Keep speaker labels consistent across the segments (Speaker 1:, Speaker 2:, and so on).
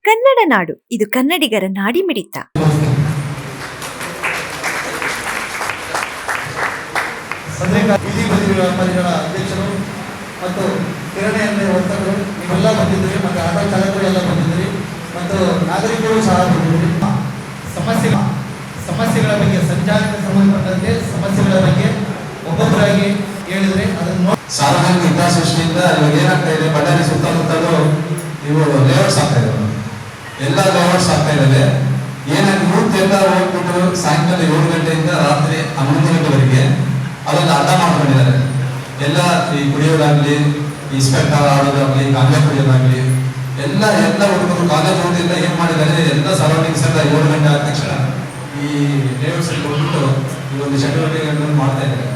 Speaker 1: ಕನ್ನಡ ನಾಡು, ಇದು ಕನ್ನಡಿಗರ ನಾಡಿಮಿಡಿತ.
Speaker 2: ಬೀದಿ ಬದಿ ವ್ಯಾಪಾರಿಗಳ ಅಧ್ಯಕ್ಷರು ಮತ್ತು ಕಿರಣೆ ವರ್ತಕರು ನೀವೆಲ್ಲ ಬಂದಿದ್ದೀರಿ, ಮತ್ತು ಆಟೋ ಚಾಲಕರು ಎಲ್ಲ ಬಂದಿದ್ದೀರಿ, ಮತ್ತು ನಾಗರಿಕರು ಸಹ ಬಂದಿದ್ದೀರಿ. ಸಮಸ್ಯೆಗಳ ಬಗ್ಗೆ, ಸಂಚಾರಕ್ಕೆ ಸಂಬಂಧಪಟ್ಟಂತೆ ಸಮಸ್ಯೆಗಳ ಬಗ್ಗೆ ಒಬ್ಬೊಬ್ಬರಾಗಿ ಹೇಳಿದ್ರೆ ಅದನ್ನು
Speaker 3: ಸಾರ್ವಜನಿಕ ಹಿತಾಸಕ್ತಿಯಿಂದ ಇವಾಗ ಏನಾಗ್ತಾ ಇದೆ, ಬಳ್ಳಾರಿ ಸುತ್ತಮುತ್ತಲು ಇವು ಲೇಔಟ್ಸ್ ಆಗ್ತಾ ಇದಾವೆ, ಎಲ್ಲ ಲೇಔಟ್ಸ್ ಆಗ್ತಾ ಇದ್ದಾವೆ. ಏನಾಗಿ ಯೂತ್ ಎಲ್ಲ ಹೋಗ್ಬಿಟ್ಟು ಸಾಯಂಕಾಲ 7 ಗಂಟೆಯಿಂದ ರಾತ್ರಿ 11 ಗಂಟೆವರೆಗೆ ಅದನ್ನ ಅಡ್ಡ ಮಾಡ್ಕೊಂಡಿದ್ದಾರೆ. ಎಲ್ಲ ಈ ಕುಡಿಯೋದಾಗ್ಲಿ, ಈ ಸ್ಪೆಕ್ಟರ್ ಆಡೋದಾಗ್ಲಿ, ಗಾಂಜಾ ಕುಡಿಯೋದಾಗ್ಲಿ, ಎಲ್ಲ ಹುಡುಗರು ಕಾಲೇಜ್ ಓದಿಲ್ಲ ಏನ್ ಮಾಡಿದ್ದಾರೆ, ಎಲ್ಲ ಸರೌಂಡಿಂಗ್ಸ್ ಎಲ್ಲ 7 ಗಂಟೆ ಆದ ತಕ್ಷಣ ಈ ಲೇಔಟ್ಸ್ ಅಲ್ಲಿ ಹೋಗ್ಬಿಟ್ಟು ಈ ಒಂದು ಚಟುವಟಿಕೆಗಳನ್ನು ಮಾಡ್ತಾ ಇದ್ದಾರೆ.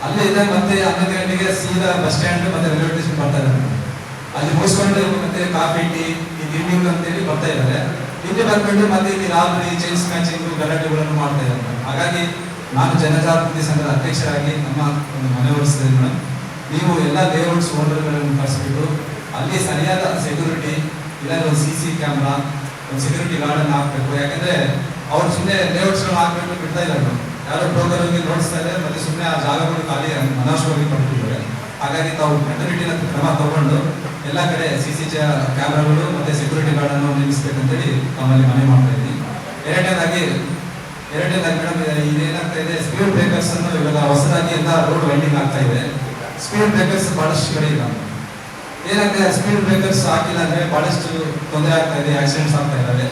Speaker 3: ಅಲ್ಲೇ ಇದ್ದಾಗ ಮತ್ತೆ 11 ಗಂಟೆಗೆ ಸೀದಾ ಬಸ್ ಸ್ಟ್ಯಾಂಡ್ ಮತ್ತೆ ರೈಲ್ವೆ ಸ್ಟೇಷನ್ ಬರ್ತಾ ಇದ್ದಾರೆ. ಅಲ್ಲಿ ಮುಗಿಸ್ಕೊಂಡು ಮತ್ತೆ ಕಾಫಿ ಟೀ ಈ ತಿಂಡಿಂಗ್ ಅಂತೇಳಿ ಬರ್ತಾ ಇದ್ದಾರೆ. ಇಲ್ಲಿ ಬರ್ಕೊಂಡು ಮತ್ತೆ ಇಲ್ಲಿ ರಾತ್ರಿ ಚೈನ್ ಸ್ನ್ಯಾಚಿಂಗ್ ಗಲಾಟೆಗಳನ್ನು ಮಾಡ್ತಾ ಇದ್ದಾರೆ. ಹಾಗಾಗಿ ನಾನು ಜನಜಾಗೃತಿ ಸಂಘದ ಅಧ್ಯಕ್ಷರಾಗಿ ನಮ್ಮ ಒಂದು ಮನವೊಲಿಸಿದ್ದೇನೆ ಮೇಡಮ್, ನೀವು ಎಲ್ಲ ಲೇಔಟ್ಸ್ ಓನರ್ಗಳನ್ನು ಕರೆಸ್ಬಿಟ್ಟು ಅಲ್ಲಿ ಸರಿಯಾದ ಸೆಕ್ಯೂರಿಟಿ ಇಲ್ಲ ಒಂದು CC ಕ್ಯಾಮ್ರಾ, ಒಂದು ಸೆಕ್ಯೂರಿಟಿ ಗಾರ್ಡನ್ ಹಾಕಬೇಕು. ಯಾಕಂದ್ರೆ ಅವ್ರು ಸುಮ್ಮನೆ ಲೇಔಟ್ಸ್ಗಳು ಹಾಕ್ಬೇಕು ಬಿಡ್ತಾ ಇದ್ದಾರೆ, ಯಾರೋ ಬ್ರೋಕರ್ ಹೋಗಿ ನೋಡಿಸ್ತಾ ಇದ್ದಾರೆ, ಮತ್ತೆ ಸುಮ್ಮನೆ ಆ ಜಾಗಗಳು ಖಾಲಿ ಅನಾವಶ್ಯವಾಗಿ ಪಡ್ತಿದ್ದಾರೆ. ಹಾಗಾಗಿ ತಾವು ಕಟ್ಟುನಿಟ್ಟಿನ ಕ್ರಮ ತಗೊಂಡು ಎಲ್ಲ ಕಡೆ CC ಕ್ಯಾಮ್ರಾಗಳು ಮತ್ತೆ ಸೆಕ್ಯೂರಿಟಿ ಗಾರ್ಡನ್ನು ನಿಲ್ಲಿಸಬೇಕಂತೇಳಿ ತಮ್ಮಲ್ಲಿ ಮನವಿ ಮಾಡ್ತಾ ಇದ್ದೀನಿ. ಎರಡನೇದಾಗಿ ಮೇಡಮ್, ಇದೇನಾಗ್ತಾ ಇದೆ, ಸ್ಪೀಡ್ ಬ್ರೇಕರ್ಸ್ ಅನ್ನು ಇವಾಗ ಹೊಸದಾಗಿ ಎಲ್ಲ ರೋಡ್ ವೈಂಡಿಂಗ್ ಆಗ್ತಾ ಇದೆ. ಸ್ಪೀಡ್ ಬ್ರೇಕರ್ಸ್ ಬಹಳಷ್ಟು ಕಡೆ ಇಲ್ಲ. ಏನಾಗ್ತದೆ, ಸ್ಪೀಡ್ ಬ್ರೇಕರ್ಸ್ ಹಾಕಿಲ್ಲ ಅಂದ್ರೆ ಬಹಳಷ್ಟು ತೊಂದರೆ ಆಗ್ತಾ ಇದೆ, ಆಕ್ಸಿಡೆಂಟ್ಸ್ ಆಗ್ತಾ ಇದ್ದಾವೆ.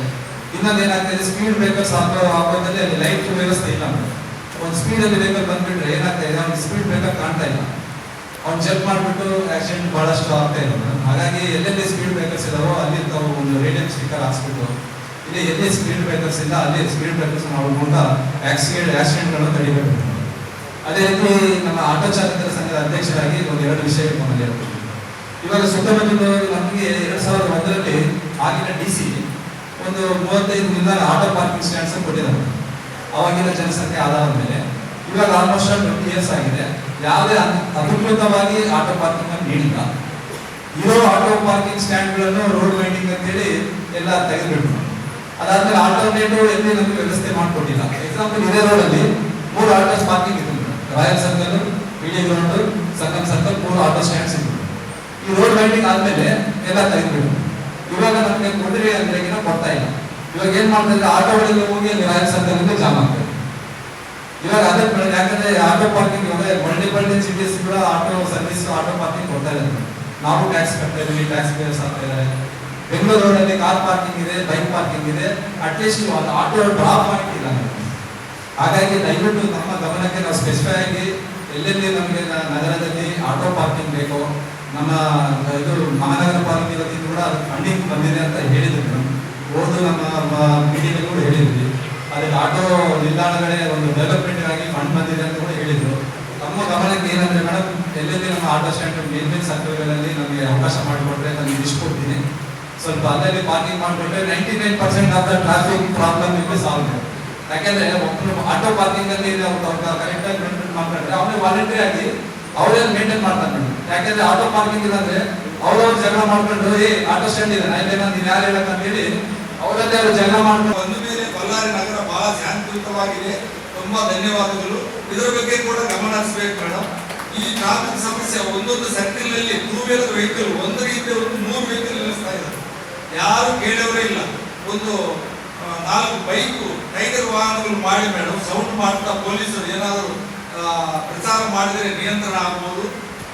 Speaker 3: ಇನ್ನೊಂದು ಏನಾಗ್ತಾ ಇದೆ, ಸ್ಪೀಡ್ ಬ್ರೇಕರ್ಸ್ ಹಾಕೋದ್ರಲ್ಲಿ ಅಲ್ಲಿ ಲೈಟ್ ವ್ಯವಸ್ಥೆ ಇಲ್ಲ. ಒಂದು ಸ್ಪೀಡ್ ಅಲ್ಲಿ ವೆಹಿಕಲ್ ಬಂದ್ಬಿಟ್ರೆ ಏನಾಗ್ತಾ ಇದೆ, ಅವ್ನಿಗೆ ಸ್ಪೀಡ್ ಬ್ರೇಕರ್ ಕಾಣ್ತಾ ಇಲ್ಲ, ಅವ್ನು ಚೆಕ್ ಮಾಡ್ಬಿಟ್ಟು ಆಕ್ಸಿಡೆಂಟ್ ಬಹಳಷ್ಟು ಆಗ್ತಾ ಇದೆ. ಹಾಗಾಗಿ ಎಲ್ಲೆಲ್ಲಿ ಸ್ಪೀಡ್ ಬ್ರೇಕರ್ಸ್ ಇದಾವೋ ಅಲ್ಲಿ ತಾವು ಒಂದು ರೇಡಿಯಂ ಸ್ಟಿಕ್ಕರ್ ಹಾಕ್ಸ್ಬಿಟ್ಟು, ಇಲ್ಲಿ ಎಲ್ಲಿ ಸ್ಪೀಡ್ ಬ್ರೇಕರ್ಸ್ ಇಲ್ಲ ಅಲ್ಲಿ ಸ್ಪೀಡ್ ಬ್ರೇಕರ್ಸ್ ನೋಡ್ಕೊಂಡ ಆಕ್ಸಿಡೆಂಟ್ಗಳನ್ನು ತಡಿಬೇಕು. ಅದೇ ರೀತಿ ನಮ್ಮ ಆಟೋ ಚಾಲಕರ ಸಂಘದ ಅಧ್ಯಕ್ಷರಾಗಿ ಒಂದು 2 ವಿಷಯ ನಮ್ಮಲ್ಲಿ ಹೇಳ್ತೀವಿ. ಇವಾಗ ಸುತ್ತಮುತ್ತಲು ನಮಗೆ 2001ರಲ್ಲಿ ಆಗಿನ DC ಒಂದು 35 ಆಟೋ ಪಾರ್ಕಿಂಗ್ ಸ್ಟ್ಯಾಂಡ್ಸ್ ಕೊಟ್ಟಿದ್ದಾರೆ. ಅವಾಗಿನ ಜನಸಂಖ್ಯೆ ಆಧಾರದ ಮೇಲೆ ಇವಾಗ ಆಲ್ಮೋಸ್ಟ್ 20 ಇಯರ್ಸ್ ಆಗಿದೆ, ಯಾವುದೇ ಅಧಿಕೃತವಾಗಿ ಆಟೋ ಪಾರ್ಕಿಂಗ್ ಅನ್ನು ನೀಡಿಲ್ಲ. ಇರೋ ಆಟೋ ಪಾರ್ಕಿಂಗ್ ಸ್ಟ್ಯಾಂಡ್ಗಳನ್ನು ರೋಡ್ ವೈಂಡಿಂಗ್ ಅಂತೇಳಿ ಎಲ್ಲ ತೆಗೆದುಬಿಟ್ಟು, ಅದಾದ್ಮೇಲೆ ಆಲ್ಟರ್ನೇಟಿವ್ ಎಲ್ಲಿ ನಮಗೆ ವ್ಯವಸ್ಥೆ ಮಾಡಿಕೊಟ್ಟಿಲ್ಲ. ಎಕ್ಸಾಂಪಲ್, ಇದೇ ರೋಡಲ್ಲಿ 3 ಆಟೋ ಪಾರ್ಕಿಂಗ್ ಇತ್ತು, royal circle, PD ground, Sangam circle, 3 auto stands ಇತ್ತು. ಈ ರೋಡ್ ವೈಂಡಿಂಗ್ ಆದ್ಮೇಲೆ ಎಲ್ಲ ತೆಗೆದುಬಿಟ್ಟು ಇವಾಗ ನಮಗೆ ಕೊಡ್ರಿ ಅಂದ್ರೆ ಕೊಡ್ತಾ ಇಲ್ಲ. ಇವಾಗ ಏನ್ ಮಾಡ್ತಾ ಇದ್ರೆ, ಆಟೋ ಒಳಗೆ ಹೋಗಿ ಅಲ್ಲಿ ರಾಯಲ್ ಸರ್ಕಲ್ ಜಾಮ್ ಆಗ್ತದೆ. ಇವಾಗ ಅದೇ ಯಾಕಂದ್ರೆ ಆಟೋ ಪಾರ್ಕಿಂಗ್ ಇವಾಗ ಮಲ್ಟಿಪಲ್ ಸಿಟೀಸ್ ಕೂಡ ಆಟೋ ಸರ್ವಿಸ್ ಆಟೋ ಪಾರ್ಕಿಂಗ್ ಕೊಡ್ತಾ ಇದ್ದಾರೆ. ನಾವು ಟ್ಯಾಕ್ಸ್ ಕಟ್ತಾ ಇದೀವಿ, ಟ್ಯಾಕ್ಸ್ ಪೇಯರ್ಸ್ ಆಗ್ತಾ ಇದ್ದಾರೆ. ಬೆಂಗಳೂರು ರೋಡಲ್ಲಿ ಕಾರ್ ಪಾರ್ಕಿಂಗ್ ಇದೆ, ಬೈಕ್ ಪಾರ್ಕಿಂಗ್ ಇದೆ, ಅಟ್ಲೀಸ್ಟ್ ಒಂದು ಆಟೋ ಡ್ರಾಪ್ ಮಾಡಿಲ್ಲ. ಹಾಗಾಗಿ ದಯವಿಟ್ಟು ನಮ್ಮ ಗಮನಕ್ಕೆ ನಾವು ಸ್ಪೆಸಿಫೈ ಆಗಿ ಎಲ್ಲೆಲ್ಲಿ ನಮಗೆ ನಗರದಲ್ಲಿ ಆಟೋ ಪಾರ್ಕಿಂಗ್ ಬೇಕೋ, ನಮ್ಮ ಇದು ಮಹಾನಗರ ಪಾಲಿಕೆ ವತಿಯಿಂದ ಕೂಡ ಫಂಡಿಂಗ್ ಬಂದಿದೆ ಅಂತ ಹೇಳಿದ್ರು ಮೇಡಮ್. ಓದು ನಮ್ಮ ಮೀಟಿಂಗ್ ಕೂಡ ಹೇಳಿದ್ವಿ, ಅದಕ್ಕೆ ಆಟೋ ನಿಲ್ದಾಣಗಳೇ ಒಂದು ಡೆವಲಪ್ಮೆಂಟ್ ಆಗಿ ಫಂಡ್ ಬಂದಿದೆ ಅಂತ ಕೂಡ ಹೇಳಿದ್ರು. ನಮ್ಮ ಗಮನಕ್ಕೆ ಏನಂದ್ರೆ ಮೇಡಮ್, ಎಲ್ಲೆಲ್ಲಿ ನಮ್ಮ ಆಟೋ ಸ್ಟ್ಯಾಂಡ್ ಮೇಲ್ಮೇಲೆ ಸರ್ಕಲ್ಗಳಲ್ಲಿ ನಮಗೆ ಅವಕಾಶ ಮಾಡಿಕೊಟ್ರೆ ನಾನು ಲಿಸ್ಟ್ ಕೊಡ್ತೀನಿ, ಸ್ವಲ್ಪ ಅಲ್ಲಲ್ಲಿ ಪಾರ್ಕಿಂಗ್ ಮಾಡಿಕೊಟ್ರೆ 99% ಆಫ್ ದ ಟ್ರಾಫಿಕ್ ಪ್ರಾಬ್ಲಮ್ ಇಲ್ಲಿ ಸಾಲ್ವ್ ಇದೆ. ಯಾಕೆಂದ್ರೆ ಒಬ್ಬರು ಆಟೋ ಪಾರ್ಕಿಂಗ್ ಅಲ್ಲಿ ಕರೆಕ್ಟ್ ಆಗಿ ಮೇಂಟೈನ್ ಮಾಡ್ಕೊಂಡ್ರೆ ಅವರೇ ವಾಲಂಟರಿ ಆಗಿ ಅವರೇ ಮೇಂಟೈನ್ ಮಾಡ್ತಾರೆ ಮೇಡಮ್. ಯಾಕೆಂದ್ರೆ ಆಟೋ ಪಾರ್ಕಿಂಗ್ ಇಲ್ಲ ಅಂದ್ರೆ ಅವ್ರವ್ರು ಜಗಳ ಮಾಡ್ಕೊಂಡು ಆಟೋ ಸ್ಟ್ಯಾಂಡ್ ಇದೆ ನೀನ್ ಯಾರು ಹೇಳಕ್ ಅಂತ ಹೇಳಿ ಅವರಲ್ಲೇ ಅವರು ಜಗಳ ಮಾಡ್ಕೊಂಡು
Speaker 4: ಒಂದು ಮೇಲೆ ಬಳ್ಳಾರಿ ನಗರ ಬಹಳ ಶಾಂತಿಯುತವಾಗಿದೆ. ತುಂಬಾ ಧನ್ಯವಾದಗಳು. ಇದರ ಬಗ್ಗೆ ಕೂಡ ಗಮನ ಹರಿಸಬೇಕು ಮೇಡಮ್. ಈ ಟ್ರಾಫಿಕ್ ಸಮಸ್ಯೆ ಒಂದೊಂದು ಸರ್ಕಲ್ ನಲ್ಲಿ 2 ವೀಲರ್ ವೆಹಿಕಲ್ ಒಂದು ರೀತಿಯ 3 ವೆಹಿಕಲ್ ನಿಲ್ಲಿಸ್ತಾ ಇದ್ದಾರೆ, ಯಾರು ಕೇಳೋರೇ ಇಲ್ಲ. ಒಂದು 4 ಬೈಕ್ ಟೈಗರ್ ವಾಹನಗಳು ಮಾಡಿ ಮೇಡಮ್ ಸೌಂಡ್ ಮಾಡ್ತಾ ಪೊಲೀಸರು ಏನಾದರೂ ಪ್ರಚಾರ ಮಾಡಿದರೆ ನಿಯಂತ್ರಣ ಆಗ್ಬೋದು.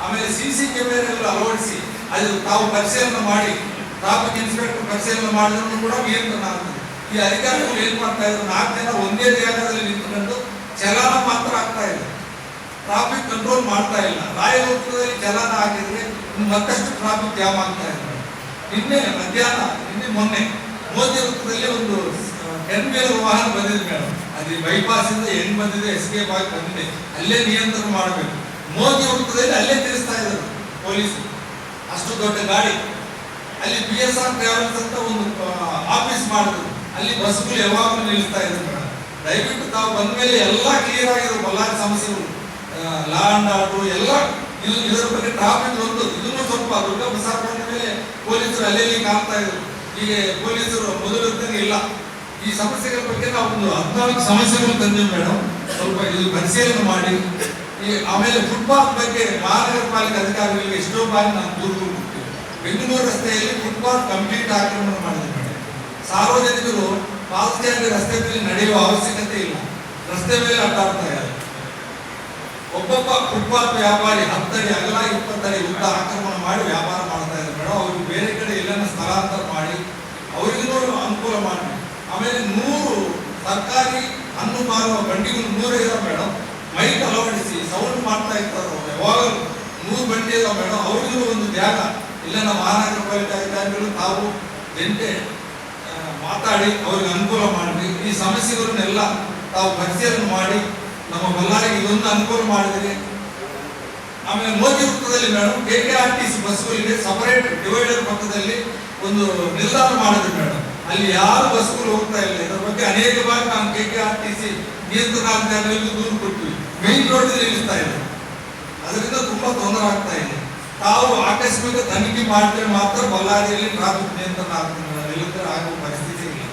Speaker 4: ಆಮೇಲೆ CC ಕ್ಯಾಮೆರಾಗಳು ಅಳವಡಿಸಿ ಅದು ತಾವು ಪರಿಶೀಲನೆ ಮಾಡಿ, ಟ್ರಾಫಿಕ್ ಇನ್ಸ್ಪೆಕ್ಟರ್ ಪರಿಶೀಲನೆ ಮಾಡಿದ್ರು ಕೂಡ ನಿಯಂತ್ರಣ ಆಗ್ತದೆ. ಈ ಅಧಿಕಾರಿಗಳು ಏನ್ ಮಾಡ್ತಾ ಇದ್ರು, 4 ಜನ ಒಂದೇ ಜಾಗದಲ್ಲಿ ನಿಂತುಕೊಂಡು ಚಲನ ಮಾತ್ರ ಆಗ್ತಾ ಇದೆ, ಟ್ರಾಫಿಕ್ ಕಂಟ್ರೋಲ್ ಮಾಡ್ತಾ ಇಲ್ಲ. ರಾಯಲ್ ವೃತ್ತದಲ್ಲಿ ಚಲನ ಹಾಕಿದ್ರೆ ಮತ್ತಷ್ಟು ಟ್ರಾಫಿಕ್ ಜಾಮ್ ಆಗ್ತಾ ಇದೆ. ಮೊನ್ನೆ ಮೋದಿ ವೃತ್ತದಲ್ಲಿ ಒಂದು 10 ವೀಲರ್ ವಾಹನ ಬಂದಿದೆ ಮೇಡಮ್, ಅದು ಬೈಪಾಸ್ ಇಂದ ಹೆಂಗ್ ಬಂದಿದೆ, ಎಸ್ಕೇಪ್ ಆಗಿ ಬಂದಿದೆ, ಅಲ್ಲೇ ನಿಯಂತ್ರಣ ಮಾಡಬೇಕು. ಮೋದಿ ವೃತ್ತದಲ್ಲಿ ಅಲ್ಲೇ ತಿರುಸ್ತಾ ಇದ್ದಾರೆ ಪೊಲೀಸರು, ಅಷ್ಟು ದೊಡ್ಡ ಗಾಡಿ. ಅಲ್ಲಿ BSR ಟ್ರಾವೆಲ್ಸ್ ಅಂತ ಒಂದು ಆಫೀಸ್ ಮಾಡಿದ್ರು, ಅಲ್ಲಿ ಬಸ್ಗಳು ಯಾವಾಗಲೂ ನಿಲ್ಲಿಸ್ತಾ ಇದ್ದಾರೆ ಮೇಡಮ್. ದಯವಿಟ್ಟು ತಾವು ಬಂದ ಮೇಲೆ ಎಲ್ಲ ಕ್ಲಿಯರ್ ಆಗಿರೋ ಬಳ್ಳಾರಿ ಸಮಸ್ಯೆಗಳು, ಲಾ ಅಂಡ್ ಆರ್ಡರ್ ಎಲ್ಲ ಇದರ ಬಗ್ಗೆ ಟ್ರಾಫಿಕ್ ಒಂದು ಇದನ್ನು ಸ್ವಲ್ಪ ದೊಡ್ಡ ಬಸಾರ್ ಬಂದ ಮೇಲೆ ಪೊಲೀಸರು ಅಲ್ಲೆಲ್ಲಿ ಕಾಣ್ತಾ ಇದ್ರು. ಈಗ ಪೊಲೀಸರು ಮೊದಲಂತಾನೆ ಇಲ್ಲ. ಈ ಸಮಸ್ಯೆಗಳ ಬಗ್ಗೆ ನಾವು ಒಂದು 14 ಸಮಸ್ಯೆಗಳು ತಂದಿವಿ ಮೇಡಮ್. ಸ್ವಲ್ಪ ಇದು ಪರಿಶೀಲನೆ ಮಾಡಿ ಆಮೇಲೆ ಫುಟ್ಪಾತ್ ಬಗ್ಗೆ ಮಹಾನಗರ ಪಾಲಿಕೆ ಅಧಿಕಾರಿಗಳಿಗೆ ಎಷ್ಟೋ ಬಾರಿ ನಾವು ದೂರುಗಳು ಕೊಡ್ತೀವಿ. ಬೆಂಗಳೂರು ರಸ್ತೆಯಲ್ಲಿ ಫುಟ್ಪಾತ್ ಕಂಪ್ಲೀಟ್ ಆಕ್ರಮಣ ಮಾಡಿದೆ ಮೇಡಮ್. ಸಾರ್ವಜನಿಕರು ಪಾದಚಾರಿ ರಸ್ತೆ ಮೇಲೆ ನಡೆಯುವ ಅವಶ್ಯಕತೆ ಇಲ್ಲ, ರಸ್ತೆ ಮೇಲೆ ಅಡ್ಡಾಡ್ತಾ ಇದ್ದಾರೆ. ಒಬ್ಬೊಬ್ಬ ಫುಟ್ಪಾತ್ ವ್ಯಾಪಾರಿ 10 ಅಡಿ ಅಗಲ 20 ಅಡಿ ಉದ್ದ ಆಕ್ರಮಣ ಮಾಡಿ ವ್ಯಾಪಾರ ಮಾಡ್ತಾ ಇದ್ದಾರೆ ಮೇಡಮ್. ಅವ್ರಿಗೆ ಬೇರೆ ಕಡೆ ಎಲ್ಲಾನ ಸ್ಥಳಾಂತರ ಮಾಡಿ ಅವರಿಗೂ ಅನುಕೂಲ ಮಾಡಿ. ಆಮೇಲೆ 100 ಸರ್ಕಾರಿ ಹಣ್ಣು ಮಾರುವ ಬಂಡಿಗಳು 100 ಇದಾವೆ ಮೇಡಮ್. ಮೈಕ್ ಅಳವಡಿಸಿ ಸೌಂಡ್ ಮಾಡ್ತಾ ಇರ್ತಾರೆ. ಯಾವಾಗ 100 ಬಂಡಿ ಇದಾವೆ ಮೇಡಮ್. ಅವ್ರಿಗೂ ಒಂದು ಜಾಗ ಇಲ್ಲ. ನಮ್ಮ ಮಹಾನಗರ ಪಾಲಿಕೆ ಅಧಿಕಾರಿಗಳು ತಾವು ಜಂಟೆ ಮಾತಾಡಿ ಅವ್ರಿಗೆ ಅನುಕೂಲ ಮಾಡಿ ಈ ಸಮಸ್ಯೆಗಳನ್ನೆಲ್ಲ ತಾವು ಪರಿಶೀಲನೆ ಮಾಡಿ ನಮ್ಮ ಬಳ್ಳಾರಿಗೆ ಇದೊಂದು ಅನುಕೂಲ ಮಾಡಿದರೆ. ಆಮೇಲೆ ಮೋದಿ ವೃತ್ತದಲ್ಲಿ ಮೇಡಮ್ KKRTC ಬಸ್ಗಳಿಗೆ ಸಪರೇಟ್ ಡಿವೈಡರ್ ಪಕ್ಕದಲ್ಲಿ ಒಂದು ನಿಲ್ದಾಣ ಮಾಡಿದ್ರು ಮೇಡಮ್. ಅಲ್ಲಿ ಯಾರು ಬಸ್ಗಳು ಹೋಗ್ತಾ ಇಲ್ಲ. ಇದರ ಬಗ್ಗೆ ಅನೇಕ ಬಾರಿ ನಾವು KKRTC ನಿಯಂತ್ರಣಾಧಿಕಾರಿಗಳಿಗೂ ದೂರು ಕೊಡ್ತೀವಿ. ಮೇನ್ ರೋಡ್ ನಿಲ್ಲಿಸ್ತಾ ಇದೆ, ಅದರಿಂದ ತುಂಬಾ ತೊಂದರೆ ಆಗ್ತಾ ಇದೆ. ತಾವು ಆಕಸ್ಮಿಕ ತನಿಖೆ ಮಾಡಿದ್ರೆ ಮಾತ್ರ ಬಳ್ಳಾರಿಯಲ್ಲಿ ಟ್ರಾಫಿಕ್ ನಿಯಂತ್ರಣ ನಿಲ್ಲುತ್ತೆ. ಆಗುವ ಪರಿಸ್ಥಿತಿ ಇಲ್ಲ.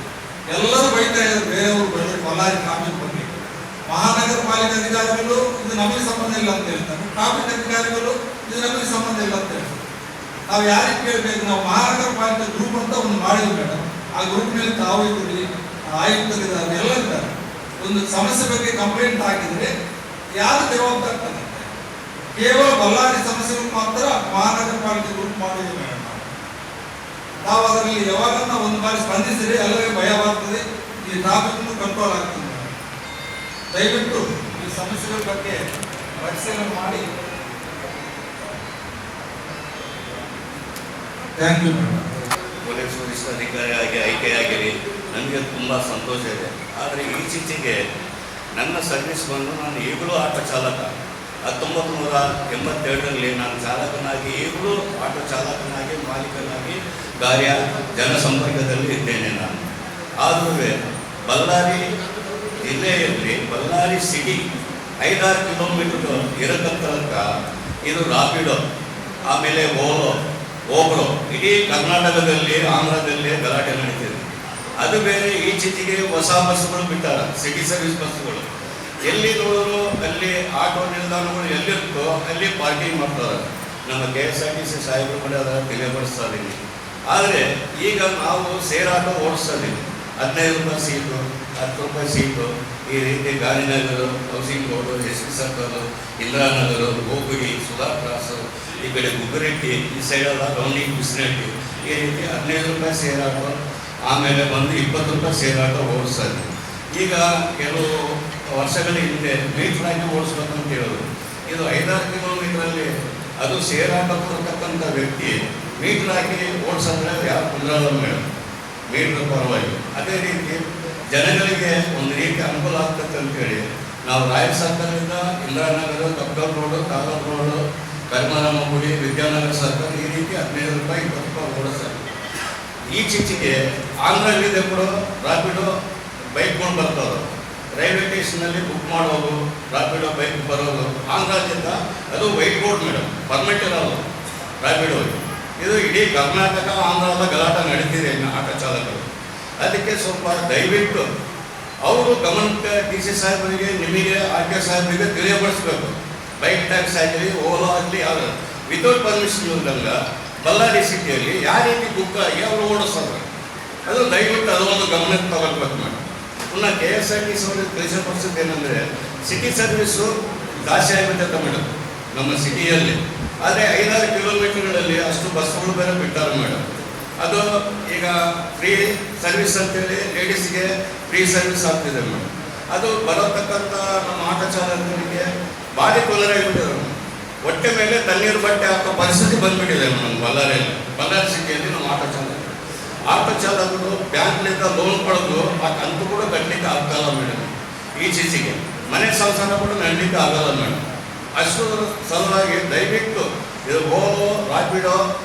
Speaker 4: ಎಲ್ಲರೂ ಬೈತಾ ಇದ್ದಾರೆ ಬೇರೆಯವರು ಬಂದ್ರೆ ಬಳ್ಳಾರಿ ಟ್ರಾಫಿಕ್ ಬಗ್ಗೆ. ಮಹಾನಗರ ಪಾಲಿಕೆ ಅಧಿಕಾರಿಗಳು ಇದು ನಮಗೆ ಸಂಬಂಧ ಇಲ್ಲ ಅಂತ ಹೇಳ್ತಾರೆ. ಟ್ರಾಫಿಕ್ ಅಧಿಕಾರಿಗಳು ಇದು ನಮಗೆ ಸಂಬಂಧ ಇಲ್ಲ ಅಂತ ಹೇಳ್ತಾರೆ. ನಾವು ಯಾರಿಗೆ ಕೇಳಬೇಕು? ನಾವು ಮಹಾನಗರ ಪಾಲಿಕೆ ಗ್ರೂಪ್ ಅಂತ ಒಂದು ಮಾಡಿದ್ವಿ ಮೇಡಮ್. ಆ ಗ್ರೂಪ್ ನಲ್ಲಿ ತಾವು ಇದ್ದೀರಿ, ಆಯುಕ್ತರಿದ್ದಾರೆ, ಎಲ್ಲ ಇದ್ದಾರೆ. ಒಂದು ಸಮಸ್ಯೆ ಬಗ್ಗೆ ಕಂಪ್ಲೇಂಟ್ ಹಾಕಿದ್ರೆ ಯಾರು ಜವಾಬ್ದಾರಿ? ಕೇವಲ ಬಳ್ಳಾರಿ ಸಮಸ್ಯೆಗಳು ಮಾತ್ರ ಮಹಾನಗರ ಪಾಲಿಕೆ ಗ್ರೂಪ್ ಮಾಡಿದ್ವಿ ಮೇಡಮ್. ನಾವು ಅದರಲ್ಲಿ ಯಾವಾಗ ಒಂದು ಬಾರಿ ಸ್ಪಂದಿಸಿದ್ರೆ ಎಲ್ಲರಿಗೂ ಭಯವಾಗ್ತದೆ, ಈ ಟ್ರಾಫಿಕ್ ಕಂಟ್ರೋಲ್ ಆಗ್ತದೆ. ದಯವಿಟ್ಟು ಈ ಸಮಸ್ಯೆಗಳ ಬಗ್ಗೆ ಪರಿಶೀಲನೆ ಮಾಡಿ. Thank you madam.
Speaker 5: ಪೊಲೀಸ್ ವರಿಷ್ಠಾಧಿಕಾರಿಯಾಗಿ ಆಯ್ಕೆಯಾಗಿರಿ, ನನಗೆ ತುಂಬ ಸಂತೋಷ ಇದೆ. ಆದರೆ ಈಚೀಚೆಗೆ ನನ್ನ ಸರ್ವಿಸ್ ಬಂದು ನಾನು ಈಗಲೂ ಆಟೋ ಚಾಲಕ. 1987ರಲ್ಲಿ ನಾನು ಚಾಲಕನಾಗಿ ಈಗಲೂ ಆಟೋ ಚಾಲಕನಾಗಿ ಮಾಲೀಕನಾಗಿ ಕಾರ್ಯ ಜನಸಂಪರ್ಕದಲ್ಲಿ ಇದ್ದೇನೆ ನಾನು. ಆದರೂ ಬಳ್ಳಾರಿ ಜಿಲ್ಲೆಯಲ್ಲಿ ಬಳ್ಳಾರಿ ಸಿಟಿ 5-6 ಕಿಲೋಮೀಟರ್ ಇರತಕ್ಕ ಇದು ರಾಪಿಡೋ, ಆಮೇಲೆ ಓಬ್ರೋ ಇಡೀ ಕರ್ನಾಟಕದಲ್ಲಿ ಆಂಧ್ರದಲ್ಲಿ ಗಲಾಟೆ ನಡೀತಿದೆ. ಅದು ಬೇರೆ ಈಚೆಗೆ ಹೊಸ ಬಸ್ಸುಗಳು ಬಿಟ್ಟಾರ, ಸಿಟಿ ಸರ್ವಿಸ್ ಬಸ್ಸುಗಳು. ಎಲ್ಲಿ ನೋಡಿದ್ರು ಅಲ್ಲಿ ಆಟೋ ನಿಲ್ದಾಣಗಳು ಎಲ್ಲಿರುತ್ತೋ ಅಲ್ಲಿ ಪಾರ್ಕಿಂಗ್ ಮಾಡ್ತಾರೆ. ನಮ್ಮ KSRTC ಸಾಹೇಬರು ಕೂಡ ಅದರ ತಿಳಿಯಪಡಿಸ್ತಾ ಇದ್ದೀನಿ. ಆದರೆ ಈಗ ನಾವು ಸೇರ್ ಆಟೋ ಓಡಿಸ್ತಾ ಇದ್ದೀವಿ. 15 ರೂಪಾಯಿ ಸೀಟು, 10 ರೂಪಾಯಿ ಸೀಟು. ಈ ರೀತಿ Gandhinagar, housing road, SP circle, Indiranagar, ಗೋಗುಡಿ, ಸುಧಾ ಕ್ರಾಸು, ಈ ಕಡೆ ಗುಗ್ಗರೆಟ್ಟಿ, ಈ ಸೈಡೆಲ್ಲ ರೌಂಡಿಂಗ್ ಬಿಸ್ನೆಟ್ಟಿ, ಈ ರೀತಿ 15 ರೂಪಾಯಿ ಸೇರ್ ಆಟೋ, ಆಮೇಲೆ ಬಂದು 20 ರೂಪಾಯಿ ಸೇರ್ ಆಟೋ ಓಡಿಸ್ತಾ ಇದ್ದೀವಿ. ಈಗ ಕೆಲವು ವರ್ಷಗಳ ಹಿಂದೆ ಮೀಟರ್ ಹಾಕಿ ಓಡಿಸ್ಬೇಕಂತ ಹೇಳೋದು. ಇದು 5-6 ಕಿಲೋಮೀಟರಲ್ಲಿ ಅದು ಸೇರ್ ಆಟೋ ಕೊಡ್ತಕ್ಕಂಥ ವ್ಯಕ್ತಿ ಮೀಟರ್ ಹಾಕಿ ಓಡಿಸಿದ್ರೆ ಯಾರು ಕುಂದ್ರಲ್ಲ ಮೇಡಮ್, ಮೀಟರ್ ಪರವಾಗಿ. ಅದೇ ರೀತಿ ಜನಗಳಿಗೆ ಒಂದು ರೀತಿ ಅನುಕೂಲ ಆಗ್ತದೆ ಅಂತೇಳಿ ನಾವು ರಾಯಲ್ ಸರ್ಕಲ್ನಿಂದ ಇಂದಿರಾನಗರ, ಕಬ್ಗಲ್ ರೋಡು, ಕಾಗಲ್ ರೋಡು, ಕರ್ಮರಾಮ ಗುಡಿ, ವಿದ್ಯಾನಗರ ಸರ್ಕಲ್ ಈ ರೀತಿ 15 ರೂಪಾಯಿ 20 ರೂಪಾಯಿ ಓಡಿಸ್ತಾರೆ. ಈಚೀಚೆಗೆ ಆಂಧ್ರಲ್ಲಿದೆ ಕೂಡ ರಾಪಿಡೋ ಬೈಕ್ಗಳು ಬರ್ತಾವೆ. ರೈಲ್ವೆ ಸ್ಟೇಷನಲ್ಲಿ ಬುಕ್ ಮಾಡೋದು, ರಾಪಿಡೋ ಬೈಕ್ ಬರೋದು ಆಂಧ್ರದಿಂದ. ಅದು ವೈಟ್ ಬೋರ್ಡ್ ಮೇಡಮ್, ಪರ್ಮಿಟ್ ಇರೋದು ರಾಪಿಡೋ. ಇದು ಇಡೀ ಕರ್ನಾಟಕ ಆಂಧ್ರದ ಗಲಾಟೆ ನಡೀತಿದೆ ಆಟೋ ಚಾಲಕರು. ಅದಕ್ಕೆ ಸ್ವಲ್ಪ ದಯವಿಟ್ಟು ಅವರು ಗಮನಕ್ಕೆ DC ಸಾಹೇಬರಿಗೆ, ನಿಮಗೆ RK ಸಾಹೇಬರಿಗೆ ತಿಳಿಯಪಡಿಸ್ಬೇಕು. ಬೈಕ್ ಟ್ಯಾಕ್ಸ್ ಆಗಲಿ, ಓಲೋ ಆಗಲಿ, ಯಾರು ವಿತೌಟ್ ಪರ್ಮಿಷನ್ ಇಲ್ದಂಗ ಬಳ್ಳಾರಿ ಸಿಟಿಯಲ್ಲಿ ಯಾವ ರೀತಿ ಬುಕ್ ಆಗಿ ಅವರು ಓಡಿಸ್ತಾರೆ, ಅದು ದಯವಿಟ್ಟು ಅದೊಂದು ಗಮನಕ್ಕೆ ತಗೊಳ್ಬೇಕು ಮೇಡಮ್. ಪುನಃ KSRTC ಅವ್ರಿಗೆ ತಿಳಿಸಪಡಿಸೋದು ಏನಂದರೆ, ಸಿಟಿ ಸರ್ವಿಸು ಜಾಸ್ತಿ ಆಗಿಬಿಟ್ಟೈತೆ ಮೇಡಮ್ ನಮ್ಮ ಸಿಟಿಯಲ್ಲಿ. ಆದರೆ 5-6 ಕಿಲೋಮೀಟರ್ಗಳಲ್ಲಿ ಅಷ್ಟು ಬಸ್ಗಳು ಬೇರೆ ಬಿಟ್ಟಾರೆ ಮೇಡಮ್. ಅದು ಈಗ ಫ್ರೀ ಸರ್ವಿಸ್ ಅಂತೇಳಿ ಲೇಡೀಸ್ಗೆ ಫ್ರೀ ಸರ್ವಿಸ್ ಆಗ್ತಿದೆ ಮೇಡಮ್. ಅದು ಬರತಕ್ಕಂಥ ನಮ್ಮ ಆಟೋ ಚಾಲಕರಿಗೆ ಭಾರಿ ತೊಂದರೆ ಆಗಿಬಿಟ್ಟಿದೆ. ಹೊಟ್ಟೆ ಮೇಲೆ ತಣ್ಣೀರು ಬಟ್ಟೆ ಹಾಕೋ ಪರಿಸ್ಥಿತಿ ಬಂದ್ಬಿಟ್ಟಿದೆ ನಮ್ಮ ಬಳ್ಳಾರಿ ಸಿಟಿಯಲ್ಲಿ. ನಮ್ಮ ಆಟೋ ಚಾಲಕರು ಬ್ಯಾಂಕ್ನಿಂದ ಲೋನ್ ಪಡೆದು ಆ ಕಂತು ಕೂಡ ಕಟ್ಟಲಿಕ್ಕೆ ಆಗಲ್ಲ ಮೇಡಮ್. ಈಚೀಚೆಗೆ ಮನೆ ಸಂಸಾರ ಕೂಡ ನಡಲಿಕ್ಕೆ ಆಗಲ್ಲ ಮೇಡಮ್. ಅಷ್ಟು ಸಲುವಾಗಿ ದಯವಿಟ್ಟು ಇದು ಓಲೋ, ರಾಪಿಡೋ,